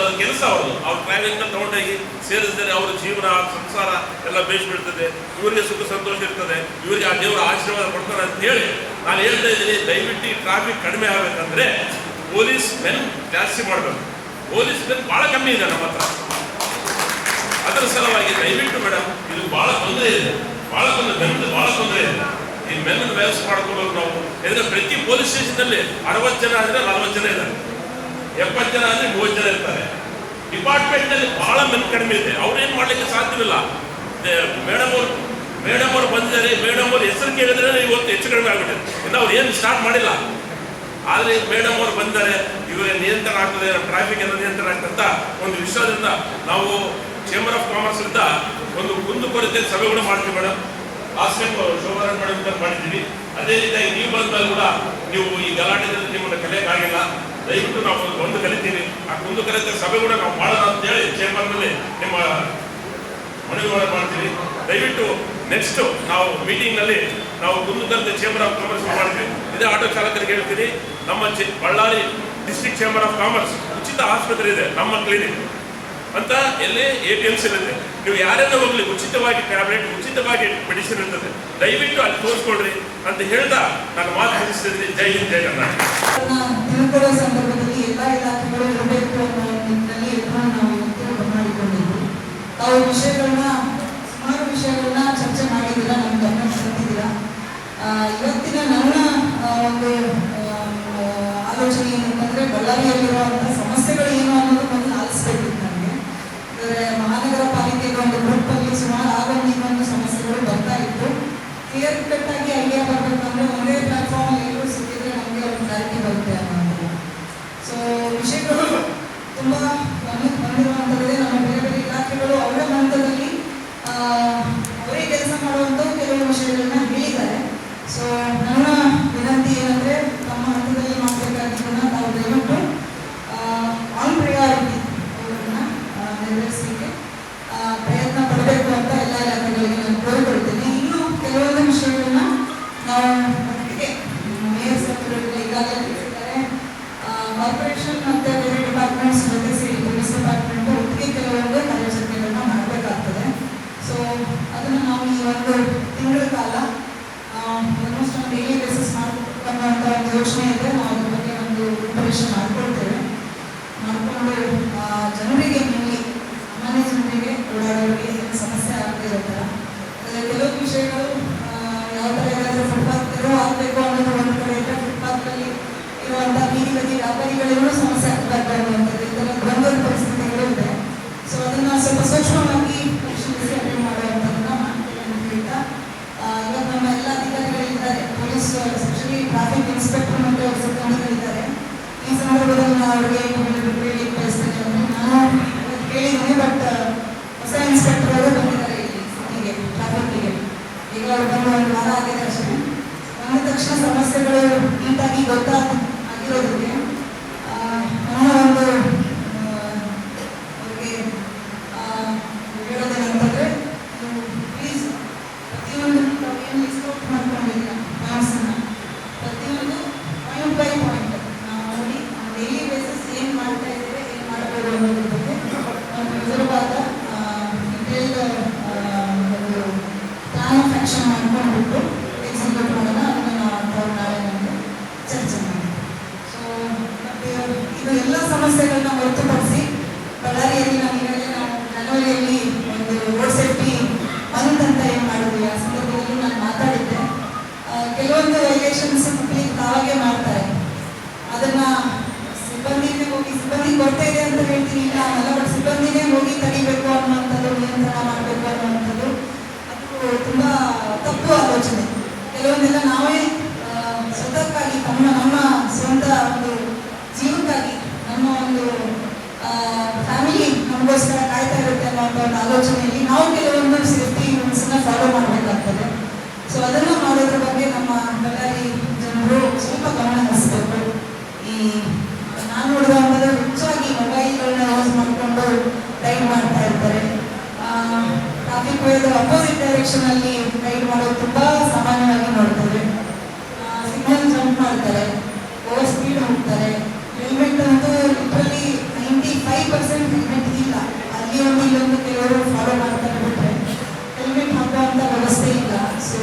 Speaker 13: ಅದು ಕೆಲಸ ಅವ್ರದ್ದು. ಅವ್ರು ಟ್ರಾವೆಲಿಂಗ್ ತಗೊಂಡೋಗಿ ಸೇರಿಸಿದರೆ ಅವ್ರ ಜೀವನ ಸಂಸಾರ ಎಲ್ಲ ಬೇಯಿಸ್ಬಿಡ್ತದೆ. ಇವರಿಗೆ ಸುಖ ಸಂತೋಷ ಇರ್ತದೆ. ಇವರಿಗೆ ಆ ದೇವರ ಆಶೀರ್ವಾದ ಕೊಡ್ತಾರೆ ಅಂತ ಹೇಳಿ ನಾನು ಹೇಳ್ತಾ ಇದ್ದೀನಿ. ದಯವಿಟ್ಟು ಈ ಟ್ರಾಫಿಕ್ ಕಡಿಮೆ ಆಗಬೇಕಂದ್ರೆ ಪೊಲೀಸ್ ಮೆನ್ ಜಾಸ್ತಿ ಮಾಡಬೇಕು. ಪೊಲೀಸ್ ಮೆನ್ ಭಾಳ ಕಮ್ಮಿ ಇದೆ ನಮ್ಮ ಹತ್ರ. ಅದರ ಸಲುವಾಗಿ ದಯವಿಟ್ಟು ಮೇಡಮ್ ಇದು ಭಾಳ ತೊಂದರೆ ಇದೆ. ಭಾಳ ತೊಂದರೆ ಇದೆ. ಈ ಮೆನ್ ವ್ಯವಸ್ಥೆ ಮಾಡ್ಕೊಳ್ಳೋದು ನಾವು. ಯಾಕಂದ್ರೆ ಪ್ರತಿ ಪೊಲೀಸ್ ಸ್ಟೇಷನ್ನಲ್ಲಿ 60 ಜನ ಆದರೆ 40 ಜನ ಇದ್ದಾರೆ, 70 ಜನ ಆದರೆ 30 ಜನ ಇರ್ತಾರೆ. ಡಿಪಾರ್ಟ್ಮೆಂಟ್ ನಲ್ಲಿ ಬಹಳ ಮೆನ್ ಕಡಿಮೆ ಇದೆ. ಅವ್ರೇನ್ ಮಾಡ್ಲಿಕ್ಕೆ ಸಾಧ್ಯವಿಲ್ಲ. ಮೇಡಮ್ ಅವರು ಬಂದಿದ್ದಾರೆ. ಮೇಡಮ್ ಅವ್ರ ಹೆಸರು ಕೇಳಿದ್ರೆ ಇವತ್ತು ಹೆಚ್ಚು ಕಡಿಮೆ ಆಗ್ಬಿಟ್ಟಿದೆ. ಇನ್ನು ಅವ್ರು ಏನು ಸ್ಟಾರ್ಟ್ ಮಾಡಿಲ್ಲ. ಆದರೆ ಮೇಡಮ್ ಅವರು ಬಂದರೆ ಇವರಿಗೆ ನಿಯಂತ್ರಣ ಆಗ್ತದೆ, ಟ್ರಾಫಿಕ್ ಎಲ್ಲ ನಿಯಂತ್ರಣ ಆಗ್ತಂತ ಒಂದು ವಿಶ್ವಾಸದಿಂದ ನಾವು ಚೇಂಬರ್ ಆಫ್ ಕಾಮರ್ಸ್ ಇಂದ ಒಂದು ಕುಂದುಕೊರತೆ ಸಭೆ ಕೂಡ ಮಾಡ್ತೀವಿ ಮೇಡಮ್. ಲಾಸ್ಟ್ ಟೈಮ್ ಶೋಭಾರಾಯಣ್ ಮೇಡಮ್ ಮಾಡಿದ್ದೀವಿ. ಅದೇ ರೀತಿಯಾಗಿ ನೀವು ಬಂದಾಗ ಕೂಡ ನೀವು ಈ ಗಲಾಟೆದಲ್ಲಿ ನಿಮ್ಮನ್ನು ಕಲಿಯಕ್ಕಾಗಿಲ್ಲ. ದಯವಿಟ್ಟು ನಾವು ಒಂದು ಕಲಿತೀವಿ. ಆ ಕುಂದುಕೊರತೆ ಸಭೆ ಕೂಡ ನಾವು ಮಾಡೋಣ ಅಂತೇಳಿ ಚೇಂಬರ್ನಲ್ಲಿ ನಿಮ್ಮ ಮನವಿ ಮಾಡ್ತೀವಿ. ದಯವಿಟ್ಟು ನೆಕ್ಸ್ಟ್ ನಾವು ಮೀಟಿಂಗ್ನಲ್ಲಿ ನಾವು ಕುಂದುಕೊರತೆ ಚೇಂಬರ್ ಆಫ್ ಕಾಮರ್ಸ್ ಮಾಡ್ತೀವಿ. ಇದೇ ಆಟೋ ಚಾಲಕರಿಗೆ ಹೇಳ್ತೀನಿ, ನಮ್ಮ Ballari district chamber of commerce ಉಚಿತ ಆಸ್ಪತ್ರೆ ಇದೆ, ನಮ್ಮ ಕ್ಲಿನಿಕ್ ಅಂತ ಎಲ್ಲಿ APMC ಇರುತ್ತೆ. ನೀವು ಯಾರೆಲ್ಲ ಹೋಗ್ಲಿ ಉಚಿತವಾಗಿ ಟ್ಯಾಬ್ಲೆಟ್, ಉಚಿತವಾಗಿ ಮೆಡಿಸಿನ್ ಇರ್ತದೆ. ದಯವಿಟ್ಟು ಅಲ್ಲಿ ತೋರಿಸ್ಕೊಳ್ರಿ ಅಂತ ಹೇಳ್ತಾ ನಾನು ಮಾತು ಮುಗಿಸ್ತಿದ್ದೀನಿ. ಜೈ ಹಿಂದ್, ಜೈ ಕರ್ನಾಟಕ.
Speaker 6: ತಿಳ್ಕೊಳ್ಳೋ ಸಂದರ್ಭದಲ್ಲಿ ಎಲ್ಲ ಇಲಾಖೆಗಳು ಇರಬೇಕು ಅನ್ನೋ ನಿಟ್ಟಿನಲ್ಲಿ ನಾವು ಇವತ್ತು ಮಾಡಿಕೊಂಡಿದ್ವಿ. ತಾವು ಸುಮಾರು ವಿಷಯಗಳನ್ನ ಚರ್ಚೆ ಮಾಡಿದ್ದೀರಾ, ನಮ್ಮ ಗಮನ ತಂದಿದ್ದೀರಾ. ಇವತ್ತಿನ ನನ್ನ ಒಂದು ಆಲೋಚನೆ ಏನಂತಂದ್ರೆ ಬಳ್ಳಾರಿಯಲ್ಲಿರುವಂತಹ ಸಮಸ್ಯೆಗಳು ಏನು ಅನ್ನೋದು ಮೊದಲು ಆಲಿಸ್ಬೇಕಿತ್ತು ನನಗೆ. ಅಂದರೆ ಮಹಾನಗರ ಪಾಲಿಕೆಗೆ ಒಂದು ಗ್ರೂಪಲ್ಲಿ ಸುಮಾರು ಇನ್ನೊಂದು ಸಮಸ್ಯೆಗಳು ಬರ್ತಾ ಇತ್ತು. ಕ್ಲಿಯರ್ ಕಟ್ ಆಗಿ ಐಡಿಯಾ ಬರಬೇಕಂದ್ರೆ ಒಂದೇ ಪ್ಲಾಟ್ಫಾರ್ಮ್ ಎಲ್ಲರೂ ಸಿಕ್ಕಿದ್ರೆ ನಮಗೆ ಒಂದು ಕ್ಲಾರಿಟಿ ಬರುತ್ತೆ ಅನ್ನೋದು. ಸೊ ವಿಷಯಗಳು ತುಂಬ ಗಮನಕ್ಕೆ ಬಂದಿರುವಂಥದ್ದೇ. ನಮ್ಮ ಬೇರೆ ಬೇರೆ ಇಲಾಖೆಗಳು ಅವರ ಹಂತದಲ್ಲಿ ಅವರೇ ಕೆಲಸ ಮಾಡುವಂಥ ಕೆಲವು ವಿಷಯಗಳನ್ನ ಹೇಳಿದ್ದಾರೆ. ಸೊ ನನ್ನ ವಿನಂತಿ ಏನಂದರೆ ತಮ್ಮ ಹಂತದಲ್ಲಿ ಮಾಡಬೇಕಾಗಿದ್ದನ್ನು ತಾವು ದಯವಿಟ್ಟು ಆನ್ ಪ್ರಯಾರಿಟಿ ಅವರನ್ನು ನೆರವೇರಿಸಲಿಕ್ಕೆ ಪ್ರಯತ್ನ ಪಡಬೇಕು ಅಂತ ಎಲ್ಲ ಇಲಾಖೆಗಳಿಗೆ ನಾನು ಕೋರಿಕೊಳ್ತೇನೆ. ಇನ್ನೂ ಕೆಲವೊಂದು ವಿಷಯಗಳನ್ನ ನಾವು ಒಟ್ಟಿಗೆ ಮೇಯರ್ ಸಚಿವರುಗಳು ಈಗಾಗಲೇ ತಿಳಿಸಿದ್ದಾರೆ. ಕಾರ್ಪೊರೇಷನ್ ಮತ್ತು ಬೇರೆ ಡಿಪಾರ್ಟ್ಮೆಂಟ್ಸ್ ಜೊತೆ ಸೇರಿ ಪೊಲೀಸ್ ಡಿಪಾರ್ಟ್ಮೆಂಟ್ ಒಟ್ಟಿಗೆ ಕೆಲವೊಂದು ಕಾರ್ಯಾಚರಣೆಗಳನ್ನ ಮಾಡಬೇಕಾಗ್ತದೆ. ಸೊ ಅದನ್ನು ನಾವು ಈ ಒಂದು ತಿಂಗಳ ಕಾಲ ಆಲ್ಮೋಸ್ಟ್ ಒಂದು ಡೈಲಿ ಬೇಸಿಸ್ ಮಾಡ್ಕೊಳ್ಳುವಂಥ ಒಂದು ಯೋಚನೆ ಇದೆ. ನಾವು ಅದ್ರ ಬಗ್ಗೆ ಒಂದು ಪ್ರಿಪರೇಷನ್ ಮಾಡ್ಕೊಳ್ತೇವೆ. ಮಾಡಿಕೊಂಡು ಜನರಿಗೆ ಮೇಲೆ ಸಾಮಾನ್ಯ ಜನರಿಗೆ ಓಡಾಡೋರಿಗೆ ಏನು ಸಮಸ್ಯೆ ಆಗದೇ ಇರೋ ಥರ ಕೆಲವು ವಿಷಯಗಳು ಯಾವ ಥರ ಏನಾದರೂ ಫುಟ್ಪಾತ್ ತೆರವು ಆಗಬೇಕು ಅನ್ನೋದು ಒಂದು ಕಡೆ ಇದ್ದರೆ ಫುಟ್ಪಾತ್ನಲ್ಲಿ ಇರುವಂಥ ಬೀದಿ ಬದಿ ವ್ಯಾಪಾರಿಗಳಿಗೂ ಸಮಸ್ಯೆ ಆಗ್ಬಾರ್ದು ಅನ್ನುವಂಥದ್ದು ಈ ಥರ ಗೊಂದಲ ಪರಿಸ್ಥಿತಿಗಳು ಇದೆ. ಸೊ ಅದನ್ನು ಸ್ವಲ್ಪ ಸೂಕ್ಷ್ಮವಾಗಿ ಪರಿಶೀಲಿಸಿ ಅಟೆಂಡ್ ಮಾಡುವಂಥದ್ದನ್ನು ಮಾಡ್ತೇವೆ ಅಂತ ಹೇಳ್ತಾ ಇವತ್ತು ನಮ್ಮ ಎಲ್ಲ ಅಧಿಕಾರಿಗಳು ಪೊಲೀಸ್ ಎಸ್ಪೆಷಲಿ ಟ್ರಾಫಿಕ್ ಇನ್ಸ್ಪೆಕ್ಟರ್ ಮತ್ತು ಸಿಬ್ಬಂದಿಗಳಿದ್ದಾರೆ. ಈ ಸಂದರ್ಭದಲ್ಲಿ ನಾನು ಅವರಿಗೆ ಹೇಳಿ ಬಯಸ್ತೇನೆ. ನಾನು ಕೇಳಿದ್ದೀನಿ, ಬಟ್ ಹೊಸ ಇನ್ಸ್ಪೆಕ್ಟರ್ ಅವರು ಬಂದಿದ್ದಾರೆ ಹೀಗೆ ಟ್ರಾಫಿಕ್ಗೆ. ಈಗ ಅವರು ಬಂದು 1 ವಾರ ಆಗಿದೆ ಅಷ್ಟೇ. ಬಂದ ತಕ್ಷಣ ಸಮಸ್ಯೆಗಳು ನೀಟಾಗಿ ಗೊತ್ತಾಗಿರೋದಕ್ಕೆ ನನ್ನ ಒಂದು ಅವ್ರಿಗೆ ಹೇಳೋದೇನಂತಂದರೆ, ಪ್ಲೀಸ್ ಪ್ರತಿಯೊಂದು ಏನು ಲಿಸ್ಟ್ ಮಾಡ್ಕೊಂಡಿಲ್ಲ ಪಾಯಿಂಟ್ಸನ್ನು, ಪ್ರತಿಯೊಂದು ಪಾಯಿಂಟ್ ಬೈ ಪಾಯಿಂಟ್ ನಾವು ನೋಡಿ ಡೈಲಿ ಬೇಸಿಸ್ ಏನು ಮಾಡ್ತಾ ಇದ್ದೇವೆ, ಏನು ಮಾಡಬೇಕು ಅನ್ನೋದ್ರ ಬಗ್ಗೆ ಒಂದು ವಿವರವಾದ ಡಿಟೇಲ್ಡ್ ಒಂದು ಪ್ಲಾನ್ ಆಫ್ ಆ್ಯಕ್ಷನ್ ಮಾಡ್ಕೊಂಡ್ಬಿಟ್ಟು ಎಕ್ಸಿಕ್ಯೂಟ್ ಮಾಡೋಣ. ಅದನ್ನು ನಾವು ನಾಳೆ ನಮಗೆ ಚರ್ಚೆ ಮಾಡಿ. ಸೊ ಇದು ಎಲ್ಲ ಸಮಸ್ಯೆಗಳನ್ನ ಹೊರತುಪಡಿಸಿ ಬಳ್ಳಾರಿಯಲ್ಲಿ ನಾವು ಈಗಾಗಲೇ ಜನವರಿಯಲ್ಲಿ ಒಂದು ರೋಡ್ ಸೇಫ್ಟಿ ಮಂತ್ ಅಂತ ಏನು ಮಾಡಿದ್ವಿ, ಆ ಸಂದರ್ಭದಲ್ಲಿ ನಾನು ಮಾತಾಡಿದ್ದೆ. ಕೆಲವೊಂದು ವೈಲೇಷನ್ಸ್ ಮಕ್ಕಳಿಗೆ ತಾವಾಗೆ ಮಾಡ್ತಾರೆ, ಅದನ್ನು ಸಿಬ್ಬಂದಿಗೆ ಹೋಗಿ ಸಿಬ್ಬಂದಿ ಕೊರತೆ ಇದೆ ಅಂತ ಹೇಳ್ತೀನಿ ಇಲ್ಲ ಅನ್ನಲ್ಲ, ಬಟ್ ಸಿಬ್ಬಂದಿನೇ ಹೋಗಿ ತಡಿಬೇಕು ಅನ್ನುವಂಥದ್ದು, ನಿಯಂತ್ರಣ ಮಾಡಬೇಕು ಅನ್ನುವಂಥದ್ದು ಅದು ತುಂಬ ತಪ್ಪು ಆಲೋಚನೆ. ಕೆಲವೊಂದೆಲ್ಲ ನಾವೇ ಸ್ವತಃಕ್ಕಾಗಿ ನಮ್ಮ ಸ್ವಂತ ಒಂದು ಜೀವಕ್ಕಾಗಿ ನಮ್ಮ ಒಂದು ಫ್ಯಾಮಿಲಿ ನಮಗೋಸ್ಕರ ಕಾಯ್ತಾ ಇರುತ್ತೆ ಅನ್ನೋಂಥ ಒಂದು ಆಲೋಚನೆಯಲ್ಲಿ ನಾವು ಕೆಲವೊಂದು ಸೇಫ್ಟಿ ರೂಲ್ಸನ್ನ ಫಾಲೋ ಮಾಡಬೇಕಾಗ್ತದೆ. ಸೊ ಅದನ್ನು ಮಾಡೋದ್ರ ಬಗ್ಗೆ ನಮ್ಮ ಬಳ್ಳಾರಿ ಜನರು ಸ್ವಲ್ಪ ಗಮನ ಹರಿಸಬೇಕು. ಈ ನಾನು ನೋಡುವಂಥದ್ದು ಹೆಚ್ಚಾಗಿ ಮೊಬೈಲ್ಗಳನ್ನ ಯೂಸ್ ಮಾಡಿಕೊಂಡು ರೈಡ್ ಮಾಡ್ತಾ ಇರ್ತಾರೆ. ಟ್ರಾಫಿಕ್ ವೇದ ಅಪೋಸಿಟ್ ಡೈರೆಕ್ಷನಲ್ಲಿ ರೈಡ್ ಮಾಡೋದು ತುಂಬ ಸಾಮಾನ್ಯವಾಗಿ ನೋಡ್ತೇವೆ. ಸಿಗ್ನಲ್ ಜಂಪ್ ಮಾಡ್ತಾರೆ, ಓವರ್ ಸ್ಪೀಡ್ ಹೋಗ್ತಾರೆ. ಹೆಲ್ಮೆಟ್ ಅಂತೂ ಲಿಟ್ರಲಿ 95% ಹೆಲ್ಮೆಟ್ ಇಲ್ಲ, ಅಲ್ಲಿ ಒಂದು ಇಲ್ಲೊಂದು ಕೆಲವರು ಫಾಲೋ ಮಾಡ್ತಾರೆ ಬಿಟ್ಟರೆ ಹೆಲ್ಮೆಟ್ ಹಾಕುವಂಥ ವ್ಯವಸ್ಥೆ ಇಲ್ಲ. ಸೊ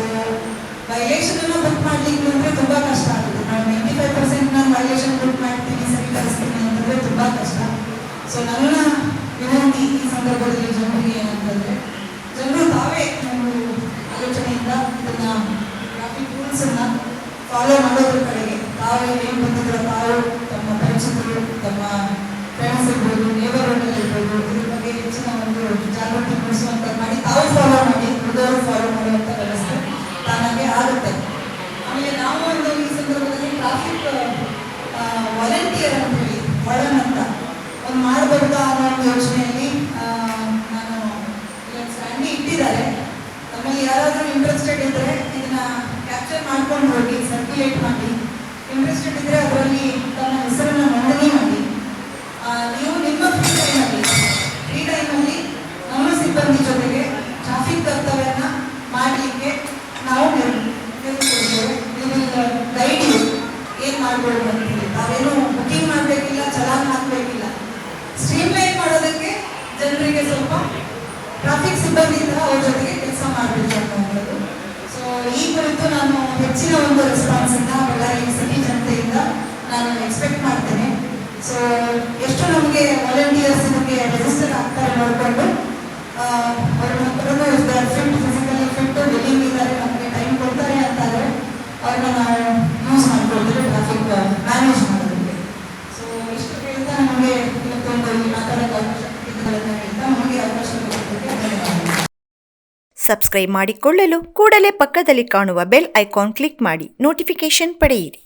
Speaker 6: ವೈಲೇಷನನ್ನು ಬುಕ್ ಮಾಡಲಿಕ್ಕೆ ಅಂದರೆ ತುಂಬ ಕಷ್ಟ ಆಗುತ್ತೆ. ನಾವು 95% ನಾನು ವೈಲೇಷನ್ ಬುಕ್ ಮಾಡ್ತೀನಿ, ಸರಿಪಡಿಸ್ತೀನಿ ಅಂತಂದರೆ ತುಂಬ ಕಷ್ಟ. ಸೊ ನನ್ನ ವಿನಂತಿ ಈ ಸಂದರ್ಭದಲ್ಲಿ ಜನರಿಗೆ ಏನಂತಂದರೆ, ಜನರು ತಾವೇ ಒಂದು ಆಲೋಚನೆಯಿಂದ ಇದನ್ನು ಟ್ರಾಫಿಕ್ ರೂಲ್ಸನ್ನು ಫಾಲೋ ಮಾಡೋದ್ರ ಕಡೆಗೆ ತಾವೇ ಏನು ಬಂದಿದ್ರು ತಾವು ತಮ್ಮ ಪರಿಚಿತರು, ತಮ್ಮ ಫ್ರೆಂಡ್ಸ್ ಇರ್ಬೋದು, ನೇಬರ್ಹುಡ್ಡಲ್ಲಿ ಇರ್ಬೋದು, ಇದ್ರ ಬಗ್ಗೆ ಹೆಚ್ಚಿನ ಒಂದು ಜಾಗೃತಿ ಮೂಡಿಸುವಂಥದ್ದು ಮಾಡಿ ತಾವು ಫಾಲೋ ಮಾಡಿ ಉಳಿದವರು ಫಾಲೋ ಮಾಡುವಂಥ ವ್ಯವಸ್ಥೆ ತಾನಾಗೆ ಆಗುತ್ತೆ. ಆಮೇಲೆ ನಾವು ಒಂದು ಈ ಸಂದರ್ಭದಲ್ಲಿ ಟ್ರಾಫಿಕ್ ವಾಲಂಟಿಯರ್ ಅಂತ ಹೇಳಿ ವಾರ್ಡನ್ ಅಂತ ಒಂದು ಮಾಡಬಹುದಾ ಅನ್ನೋ ಒಂದು ಯೋಚನೆಯಲ್ಲಿ ನಾನು ಸ್ಟ್ಯಾಂಡಿ ಇಟ್ಟಿದ್ದಾರೆ. ನಮ್ಮಲ್ಲಿ ಯಾರಾದರೂ ಇಂಟ್ರೆಸ್ಟೆಡ್ ಇದ್ದರೆ ಇದನ್ನ ಕ್ಯಾಪ್ಚರ್ ಮಾಡ್ಕೊಂಡು ಹೋಗಿ ಸರ್ಕ್ಯುಲೇಟ್ ಮಾಡಿ, ಇಂಟ್ರೆಸ್ಟೆಡ್ ಇದ್ದರೆ ಅದರಲ್ಲಿ ತನ್ನ ಹೆಸರನ್ನು ನೋಂದಣಿ ಮಾಡಿ, ನೀವು ನಿಮ್ಮ ಫ್ರೀ ಟೈಮಲ್ಲಿ ನಮ್ಮ ಸಿಬ್ಬಂದಿ ಜೊತೆಗೆ ಟ್ರಾಫಿಕ್ ಕರ್ತವ್ಯನ ಮಾಡಲಿಕ್ಕೆ ನಾವು ನಿಲ್ಕೊಳ್ತೇವೆ. ಗೈಡ್ ಏನು ಮಾಡ್ಬೋದು ಅಂತೇಳಿ ನಾವೇನು ಬುಕಿಂಗ್ ಮಾಡಬೇಕಿಲ್ಲ, ಚಲಾನ್ ಹಾಕಬೇಕಿಲ್ಲ. ಸ್ಟ್ರೀಮ್ಲೈನ್ ಮಾಡೋದಕ್ಕೆ ಜನರಿಗೆ ಸ್ವಲ್ಪ ಟ್ರಾಫಿಕ್ ಸಿಬ್ಬಂದಿಯಿಂದ ಅವ್ರ ಜೊತೆಗೆ ಕೆಲಸ ಮಾಡಬೇಕು ಅನ್ನುವಂಥದ್ದು. ಸೊ ಈ ಕುರಿತು ನಾನು ಹೆಚ್ಚಿನ ಒಂದು ರೆಸ್ಪಾನ್ಸನ್ನು ಬಳ್ಳಾರಿ ಸಿಟಿ ಜನತೆಯಿಂದ ನಾನು ಎಕ್ಸ್ಪೆಕ್ಟ್ ಮಾಡ್ತೇನೆ. ಸೊ ಎಷ್ಟು ನಮಗೆ ವಾಲಂಟಿಯರ್ಸ್ ಇದಕ್ಕೆ ರಿಜಿಸ್ಟರ್ ಆಗ್ತಾರೆ ನೋಡಿಕೊಂಡು ಅವ್ರ ಮಕ್ಕಳನ್ನು ಫಿಟ್, ಫಿಸಿಕಲಿ ಫಿಟ್, ವೆಲ್ಲಿಂಗ್ ಇದ್ದಾರೆ, ನಮಗೆ ಟೈಮ್ ಕೊಡ್ತಾರೆ ಅಂತಾದರೆ ಅವ್ರನ್ನ ನಾವು ಯೂಸ್ ಮಾಡ್ಕೊಳ್ತೀವಿ ಟ್ರಾಫಿಕ್ ಮ್ಯಾನೇಜ್ ಮಾಡೋದಕ್ಕೆ. ಸೊ ಇಷ್ಟು ಹೇಳ್ತಾ ನಮಗೆ ಇವತ್ತೊಂದು ಈ ಮಾತಾಡೋಕ್ಕೆ ಅವಕಾಶ ಕೊಟ್ಟಿದ್ದನ್ನು ಹೇಳ್ತಾ ನಮಗೆ ಅವಕಾಶ ಕೊಟ್ಟಿದ್ದಕ್ಕೆ ಧನ್ಯವಾದ.
Speaker 1: ಸಬ್ಸ್ಕ್ರೈಬ್ ಮಾಡಿಕೊಳ್ಳಲು ಕೂಡಲೇ ಪಕ್ಕದಲ್ಲಿ ಕಾಣುವ ಬೆಲ್ ಐಕಾನ್ ಕ್ಲಿಕ್ ಮಾಡಿ ನೋಟಿಫಿಕೇಶನ್ ಪಡೆಯಿರಿ.